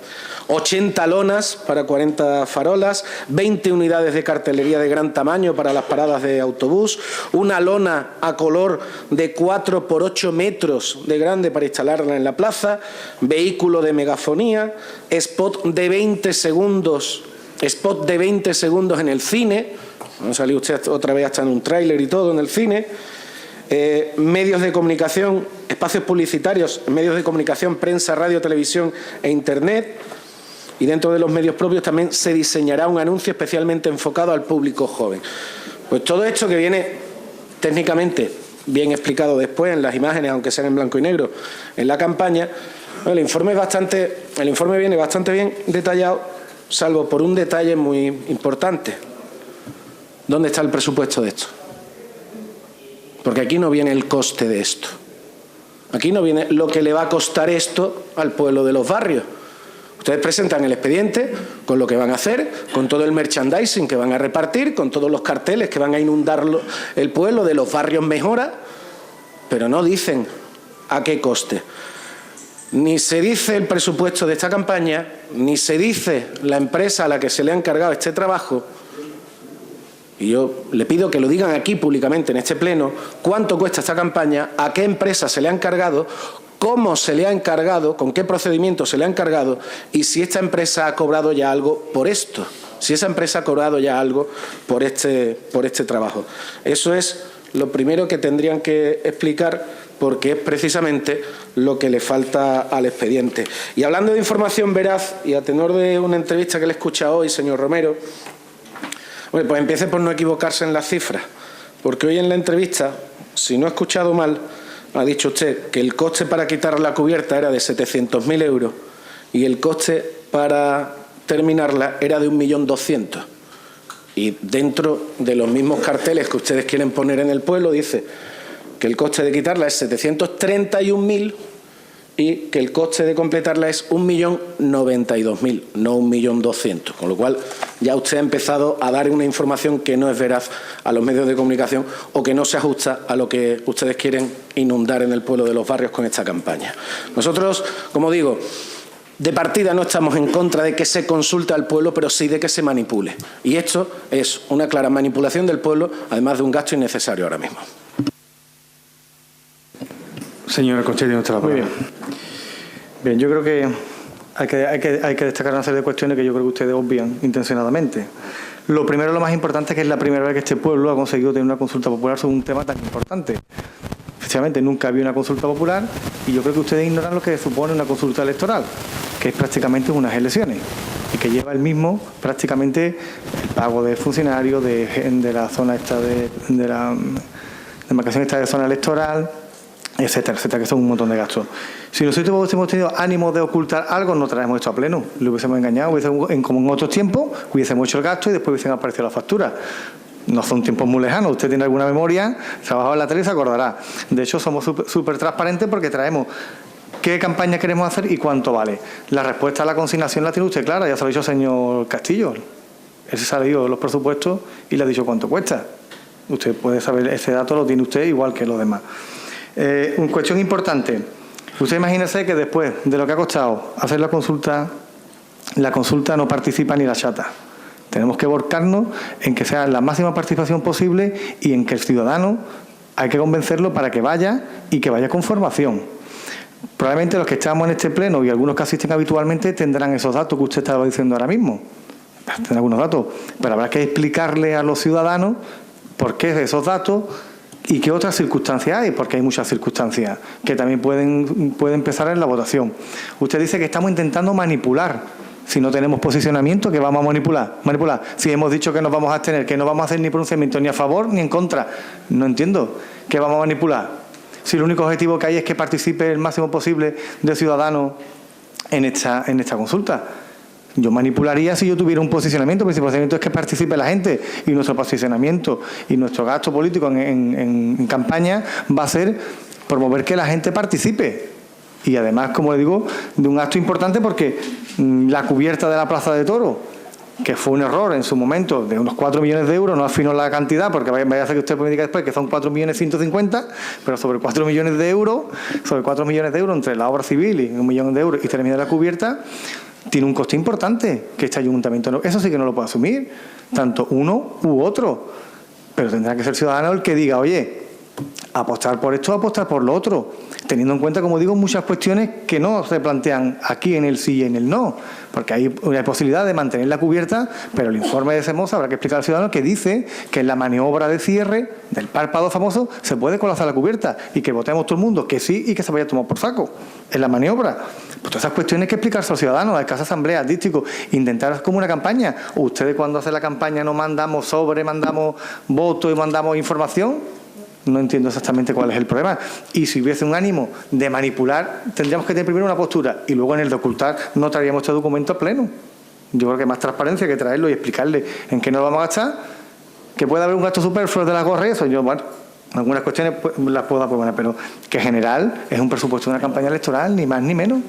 80 lonas para 40 farolas, 20 unidades de cartelería de gran tamaño para las paradas de autobús, una lona a color de 4 por 8 metros de grande para instalarla en la plaza, vehículo de megafonía, spot de 20 segundos en el cine, va a salir usted otra vez hasta en un tráiler y todo en el cine, medios de comunicación, espacios publicitarios, medios de comunicación, prensa, radio, televisión e Internet. Y dentro de los medios propios también se diseñará un anuncio especialmente enfocado al público joven. Pues todo esto que viene técnicamente bien explicado después en las imágenes, aunque sean en blanco y negro, en la campaña, el informe viene bastante bien detallado, salvo por un detalle muy importante. ¿Dónde está el presupuesto de esto? Porque aquí no viene el coste de esto. Aquí no viene lo que le va a costar esto al pueblo de los barrios. Ustedes presentan el expediente con lo que van a hacer, con todo el merchandising que van a repartir, con todos los carteles que van a inundar el pueblo de los barrios mejora, pero no dicen a qué coste. Ni se dice el presupuesto de esta campaña, ni se dice la empresa a la que se le ha encargado este trabajo. Y yo le pido que lo digan aquí públicamente en este pleno, cuánto cuesta esta campaña, a qué empresa se le ha encargado, cómo se le ha encargado, con qué procedimiento se le ha encargado y si esta empresa ha cobrado ya algo por esto, si esa empresa ha cobrado ya algo por este trabajo. Eso es lo primero que tendrían que explicar, porque es precisamente lo que le falta al expediente. Y hablando de información veraz, y a tenor de una entrevista que le he escuchado hoy, señor Romero, bueno, pues empiece por no equivocarse en las cifras, porque hoy en la entrevista, si no he escuchado mal, ha dicho usted que el coste para quitar la cubierta era de 700.000 euros y el coste para terminarla era de 1.200.000. Y dentro de los mismos carteles que ustedes quieren poner en el pueblo dice que el coste de quitarla es 731.000 y que el coste de completarla es 1.092.000, no 1.200.000. Con lo cual ya usted ha empezado a dar una información que no es veraz a los medios de comunicación o que no se ajusta a lo que ustedes quieren inundar en el pueblo de los barrios con esta campaña. Nosotros, como digo, de partida no estamos en contra de que se consulte al pueblo, pero sí de que se manipule. Y esto es una clara manipulación del pueblo, además de un gasto innecesario ahora mismo. Señora Concha, tiene usted la palabra. Muy bien. Bien, yo creo que hay que destacar una serie de cuestiones que yo creo que ustedes obvian intencionadamente. Lo primero, lo más importante, es que es la primera vez que este pueblo ha conseguido tener una consulta popular sobre un tema tan importante. Efectivamente, nunca había una consulta popular y yo creo que ustedes ignoran lo que supone una consulta electoral, que es prácticamente unas elecciones y que lleva el mismo prácticamente el pago de funcionarios de la zona esta de la demarcación esta de zona electoral, etcétera, etcétera, que son un montón de gastos. Si nosotros hubiésemos tenido ánimo de ocultar algo, no traemos esto a pleno. Lo hubiésemos engañado, como en otros tiempos, hubiésemos hecho el gasto y después hubiesen aparecido las facturas. No son tiempos muy lejanos. Usted tiene alguna memoria, trabajaba en la tele y se acordará. De hecho, somos súper transparentes porque traemos qué campaña queremos hacer y cuánto vale. La respuesta a la consignación la tiene usted clara, ya se lo ha dicho el señor Castillo. Él se ha leído los presupuestos y le ha dicho cuánto cuesta. Usted puede saber, ese dato lo tiene usted igual que los demás. Una cuestión importante. Usted imagínese que después de lo que ha costado hacer la consulta no participa ni la chata. Tenemos que volcarnos en que sea la máxima participación posible y en que el ciudadano hay que convencerlo para que vaya y que vaya con formación. Probablemente los que estamos en este pleno y algunos que asisten habitualmente tendrán esos datos que usted estaba diciendo ahora mismo. Tendrán algunos datos, pero habrá que explicarle a los ciudadanos por qué esos datos y qué otras circunstancias hay, porque hay muchas circunstancias que también pueden empezar en la votación. Usted dice que estamos intentando manipular. Si no tenemos posicionamiento, ¿qué vamos a manipular? Si hemos dicho que nos vamos a abstener, que no vamos a hacer ni pronunciamiento ni a favor ni en contra. No entiendo. ¿Qué vamos a manipular? Si el único objetivo que hay es que participe el máximo posible de ciudadanos en esta consulta. Yo manipularía si yo tuviera un posicionamiento, porque si el posicionamiento es que participe la gente y nuestro posicionamiento y nuestro gasto político en campaña va a ser promover que la gente participe. Y además, como le digo, de un gasto importante porque la cubierta de la Plaza de Toros, que fue un error en su momento de unos 4 millones de euros, no afino la cantidad porque vaya a hacer que usted me diga después que son 4.150.000, pero sobre 4 millones de euros entre la obra civil y 1 millón de euros y terminar la cubierta, tiene un coste importante que este ayuntamiento no, eso sí que no lo puede asumir, tanto uno u otro, pero tendrá que ser el ciudadano el que diga, oye, apostar por esto, apostar por lo otro, teniendo en cuenta, como digo, muchas cuestiones que no se plantean aquí en el sí y en el no, porque hay una posibilidad de mantener la cubierta, pero el informe de SEMOSA habrá que explicar al ciudadano que dice que en la maniobra de cierre del párpado famoso se puede colapsar la cubierta y que votemos todo el mundo que sí y que se vaya a tomar por saco en la maniobra. Pues todas esas cuestiones hay que explicarse al ciudadano, a casa asamblea, artístico, intentar como una campaña. Ustedes cuando hacen la campaña no mandamos sobre, mandamos votos y mandamos información. No entiendo exactamente cuál es el problema. Y si hubiese un ánimo de manipular, tendríamos que tener primero una postura y luego en el de ocultar no traeríamos este documento a pleno. Yo creo que más transparencia que traerlo y explicarle en qué nos vamos a gastar, que puede haber un gasto superfluo de la gorra y eso. Yo, bueno, algunas cuestiones las puedo aprobar, pero que en general es un presupuesto de una campaña electoral, ni más ni menos.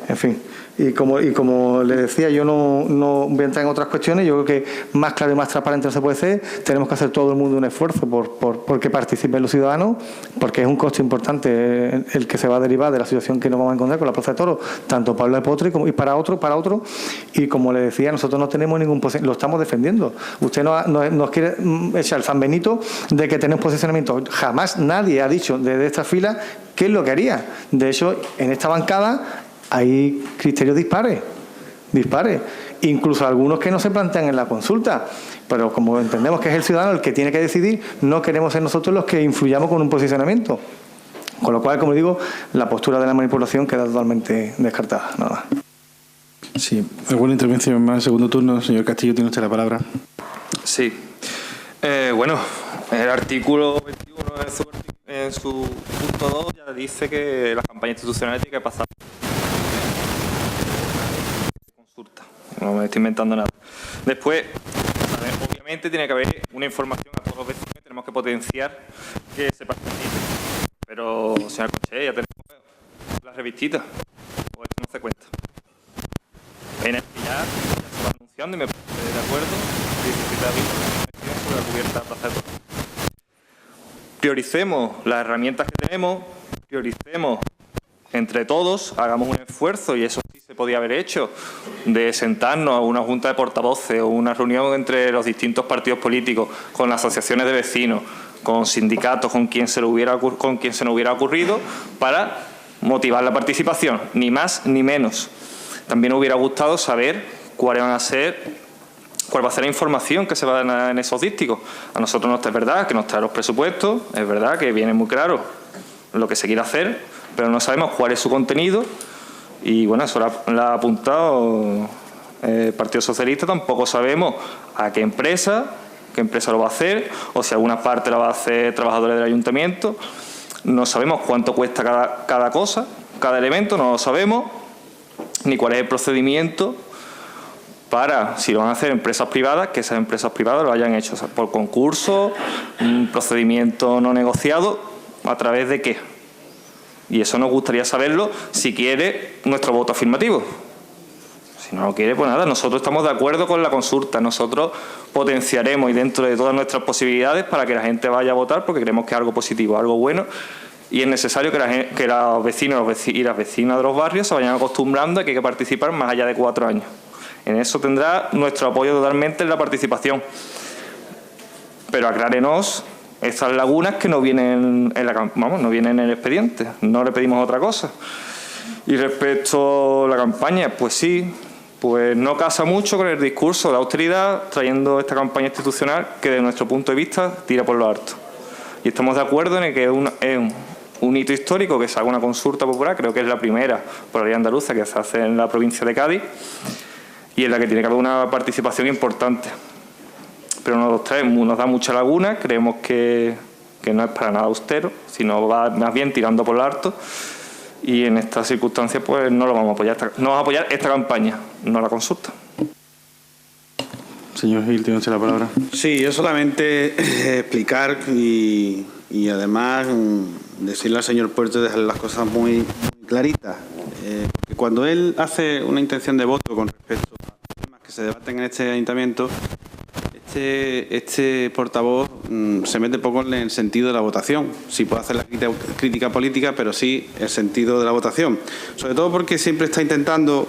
En fin. Y como le decía, yo no voy a entrar en otras cuestiones. Yo creo que más claro y más transparente no se puede ser. Tenemos que hacer todo el mundo un esfuerzo por que participen los ciudadanos, porque es un coste importante el que se va a derivar de la situación que nos vamos a encontrar con la Plaza de Toros, tanto para el Potre y para otro. Y como le decía, nosotros no tenemos ningún posicionamiento, lo estamos defendiendo. Usted nos quiere echar el San Benito de que tenemos posicionamiento. Jamás nadie ha dicho desde esta fila qué es lo que haría. De hecho, en esta bancada hay criterios dispares, incluso algunos que no se plantean en la consulta, pero como entendemos que es el ciudadano el que tiene que decidir, no queremos ser nosotros los que influyamos con un posicionamiento. Con lo cual, como digo, la postura de la manipulación queda totalmente descartada. Nada. Sí, alguna intervención más, segundo turno. Señor Castillo, tiene usted la palabra. Sí. Bueno, el artículo 21 en su punto 2 ya dice que las campañas institucionales tienen que pasar consulta. No me estoy inventando nada. Después, obviamente tiene que haber una información a todos los vecinos, tenemos que potenciar que se participe. Pero, señor Coche, ya tenemos las revistitas, o esto no se cuenta. En el que ya se va anunciando y me parece de acuerdo, 17 de abril, sobre la cubierta Plaza de Toros. Prioricemos las herramientas que tenemos, prioricemos entre todos hagamos un esfuerzo, y eso sí se podía haber hecho, de sentarnos a una junta de portavoces o una reunión entre los distintos partidos políticos, con las asociaciones de vecinos, con sindicatos, con quien se nos hubiera ocurrido, para motivar la participación, ni más ni menos. También hubiera gustado saber cuál va a ser la información que se va a dar en esos dísticos. A nosotros es verdad que nos traen los presupuestos, es verdad que viene muy claro lo que se quiere hacer, pero no sabemos cuál es su contenido, y bueno, eso lo ha apuntado el Partido Socialista. Tampoco sabemos a qué empresa lo va a hacer, o si alguna parte la va a hacer trabajadores del ayuntamiento. No sabemos cuánto cuesta cada cosa, cada elemento, no lo sabemos, ni cuál es el procedimiento para, si lo van a hacer empresas privadas, que esas empresas privadas lo hayan hecho por concurso, un procedimiento no negociado, ¿a través de qué? Y eso nos gustaría saberlo, si quiere nuestro voto afirmativo. Si no lo quiere, pues nada, nosotros estamos de acuerdo con la consulta, nosotros potenciaremos y dentro de todas nuestras posibilidades para que la gente vaya a votar, porque creemos que es algo positivo, algo bueno, y es necesario que los vecinos y las vecinas de los barrios se vayan acostumbrando a que hay que participar más allá de 4 años. En eso tendrá nuestro apoyo totalmente en la participación. Pero aclárenos estas lagunas que no vienen no vienen en el expediente, no le pedimos otra cosa. Y respecto a la campaña, pues sí, pues no casa mucho con el discurso de austeridad, trayendo esta campaña institucional que, desde nuestro punto de vista, tira por lo alto. Y estamos de acuerdo en que es un hito histórico que se haga una consulta popular, creo que es la primera por la ley andaluza que se hace en la provincia de Cádiz, y en la que tiene que haber una participación importante. Pero nos da mucha laguna, creemos que no es para nada austero, sino va más bien tirando por lo alto. Y en estas circunstancias pues no lo vamos a apoyar. No vamos a apoyar esta campaña, no la consulta. Señor Gil, tiene usted la palabra. Sí, yo solamente explicar y además decirle al señor Puerto, dejarle las cosas muy claritas. Que cuando él hace una intención de voto con respecto a los temas que se debaten en este ayuntamiento, este portavoz se mete poco en el sentido de la votación. Sí puede hacer la crítica política, pero sí el sentido de la votación. Sobre todo porque siempre está intentando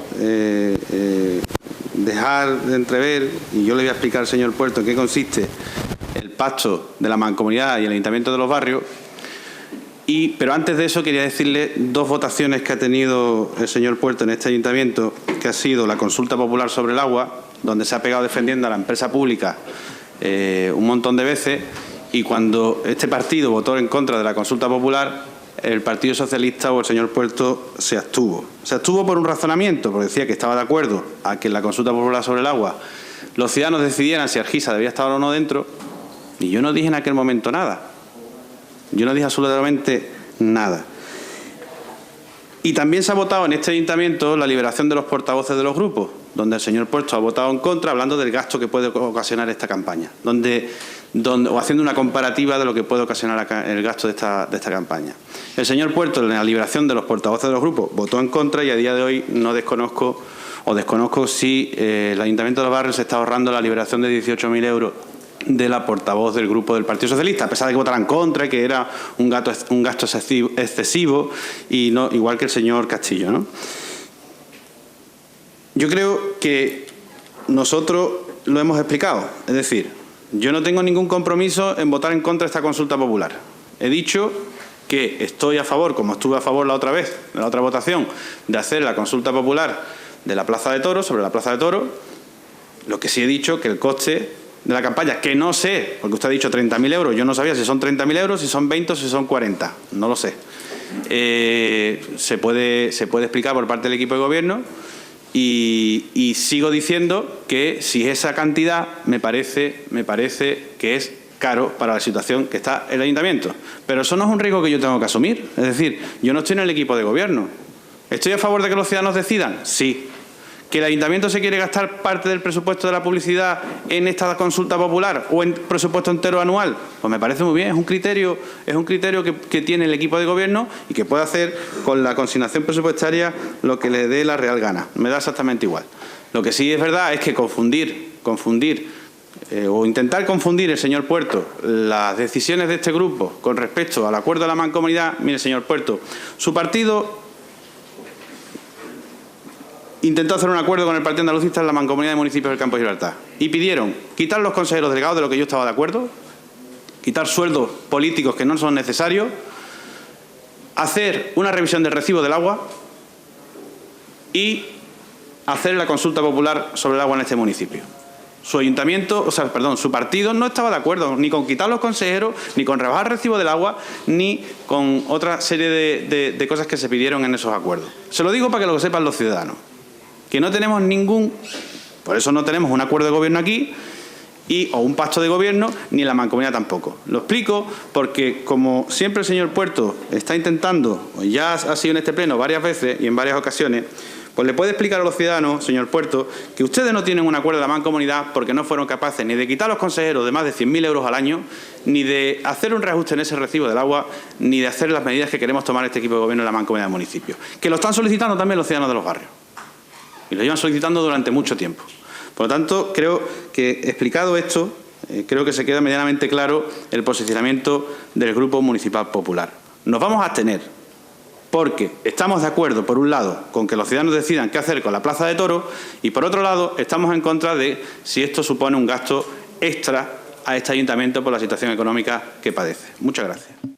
dejar de entrever, y yo le voy a explicar al señor Puerto en qué consiste el pacto de la Mancomunidad y el Ayuntamiento de los Barrios. Pero antes de eso quería decirle 2 votaciones que ha tenido el señor Puerto en este ayuntamiento, que ha sido la consulta popular sobre el agua, donde se ha pegado defendiendo a la empresa pública un montón de veces, y cuando este partido votó en contra de la consulta popular, el Partido Socialista o el señor Puerto se abstuvo. Se abstuvo por un razonamiento, porque decía que estaba de acuerdo a que en la consulta popular sobre el agua los ciudadanos decidieran si Argisa debía estar o no dentro, y yo no dije en aquel momento nada. Yo no dije absolutamente nada. Y también se ha votado en este ayuntamiento la liberación de los portavoces de los grupos, donde el señor Puerto ha votado en contra, hablando del gasto que puede ocasionar esta campaña, o haciendo una comparativa de lo que puede ocasionar el gasto de esta campaña. El señor Puerto, en la liberación de los portavoces de los grupos, votó en contra, y a día de hoy desconozco si el Ayuntamiento de los Barrios se está ahorrando la liberación de 18.000 euros de la portavoz del grupo del Partido Socialista, a pesar de que votaran en contra y que era un gasto excesivo, y no, igual que el señor Castillo, ¿no? Yo creo que nosotros lo hemos explicado, es decir, yo no tengo ningún compromiso en votar en contra de esta consulta popular. He dicho que estoy a favor, como estuve a favor la otra vez, en la otra votación, de hacer la consulta popular de la Plaza de Toros, sobre la Plaza de Toros. Lo que sí he dicho que el coste de la campaña, que no sé, porque usted ha dicho 30.000 euros, yo no sabía si son 30.000 euros, si son 20 o si son 40, no lo sé. Se puede explicar por parte del equipo de gobierno, y sigo diciendo que si esa cantidad me parece que es caro para la situación que está el ayuntamiento. Pero eso no es un riesgo que yo tengo que asumir. Es decir, yo no estoy en el equipo de gobierno. ¿Estoy a favor de que los ciudadanos decidan? Sí. ¿Que el ayuntamiento se quiere gastar parte del presupuesto de la publicidad en esta consulta popular o en presupuesto entero anual? Pues me parece muy bien, es un criterio que tiene el equipo de gobierno y que puede hacer con la consignación presupuestaria lo que le dé la real gana. Me da exactamente igual. Lo que sí es verdad es que confundir o intentar confundir el señor Puerto las decisiones de este grupo con respecto al acuerdo de la Mancomunidad. Mire, señor Puerto, su partido intentó hacer un acuerdo con el Partido Andalucista en la Mancomunidad de Municipios del Campo de Gibraltar y pidieron quitar los consejeros delegados, de lo que yo estaba de acuerdo, quitar sueldos políticos que no son necesarios, hacer una revisión del recibo del agua y hacer la consulta popular sobre el agua en este municipio. Su ayuntamiento, su partido no estaba de acuerdo ni con quitar los consejeros, ni con rebajar el recibo del agua, ni con otra serie de cosas que se pidieron en esos acuerdos. Se lo digo para que lo sepan los ciudadanos, que no tenemos por eso no tenemos un acuerdo de gobierno aquí, o un pacto de gobierno, ni en la Mancomunidad tampoco. Lo explico porque, como siempre el señor Puerto está intentando, ya ha sido en este pleno varias veces y en varias ocasiones, pues le puede explicar a los ciudadanos, señor Puerto, que ustedes no tienen un acuerdo de la Mancomunidad porque no fueron capaces ni de quitar a los consejeros de más de 100.000 euros al año, ni de hacer un reajuste en ese recibo del agua, ni de hacer las medidas que queremos tomar este equipo de gobierno en la Mancomunidad de Municipios. Que lo están solicitando también los ciudadanos de los barrios. Y lo llevan solicitando durante mucho tiempo. Por lo tanto, creo que, explicado esto, creo que se queda medianamente claro el posicionamiento del Grupo Municipal Popular. Nos vamos a abstener porque estamos de acuerdo, por un lado, con que los ciudadanos decidan qué hacer con la Plaza de Toros y, por otro lado, estamos en contra de si esto supone un gasto extra a este ayuntamiento por la situación económica que padece. Muchas gracias.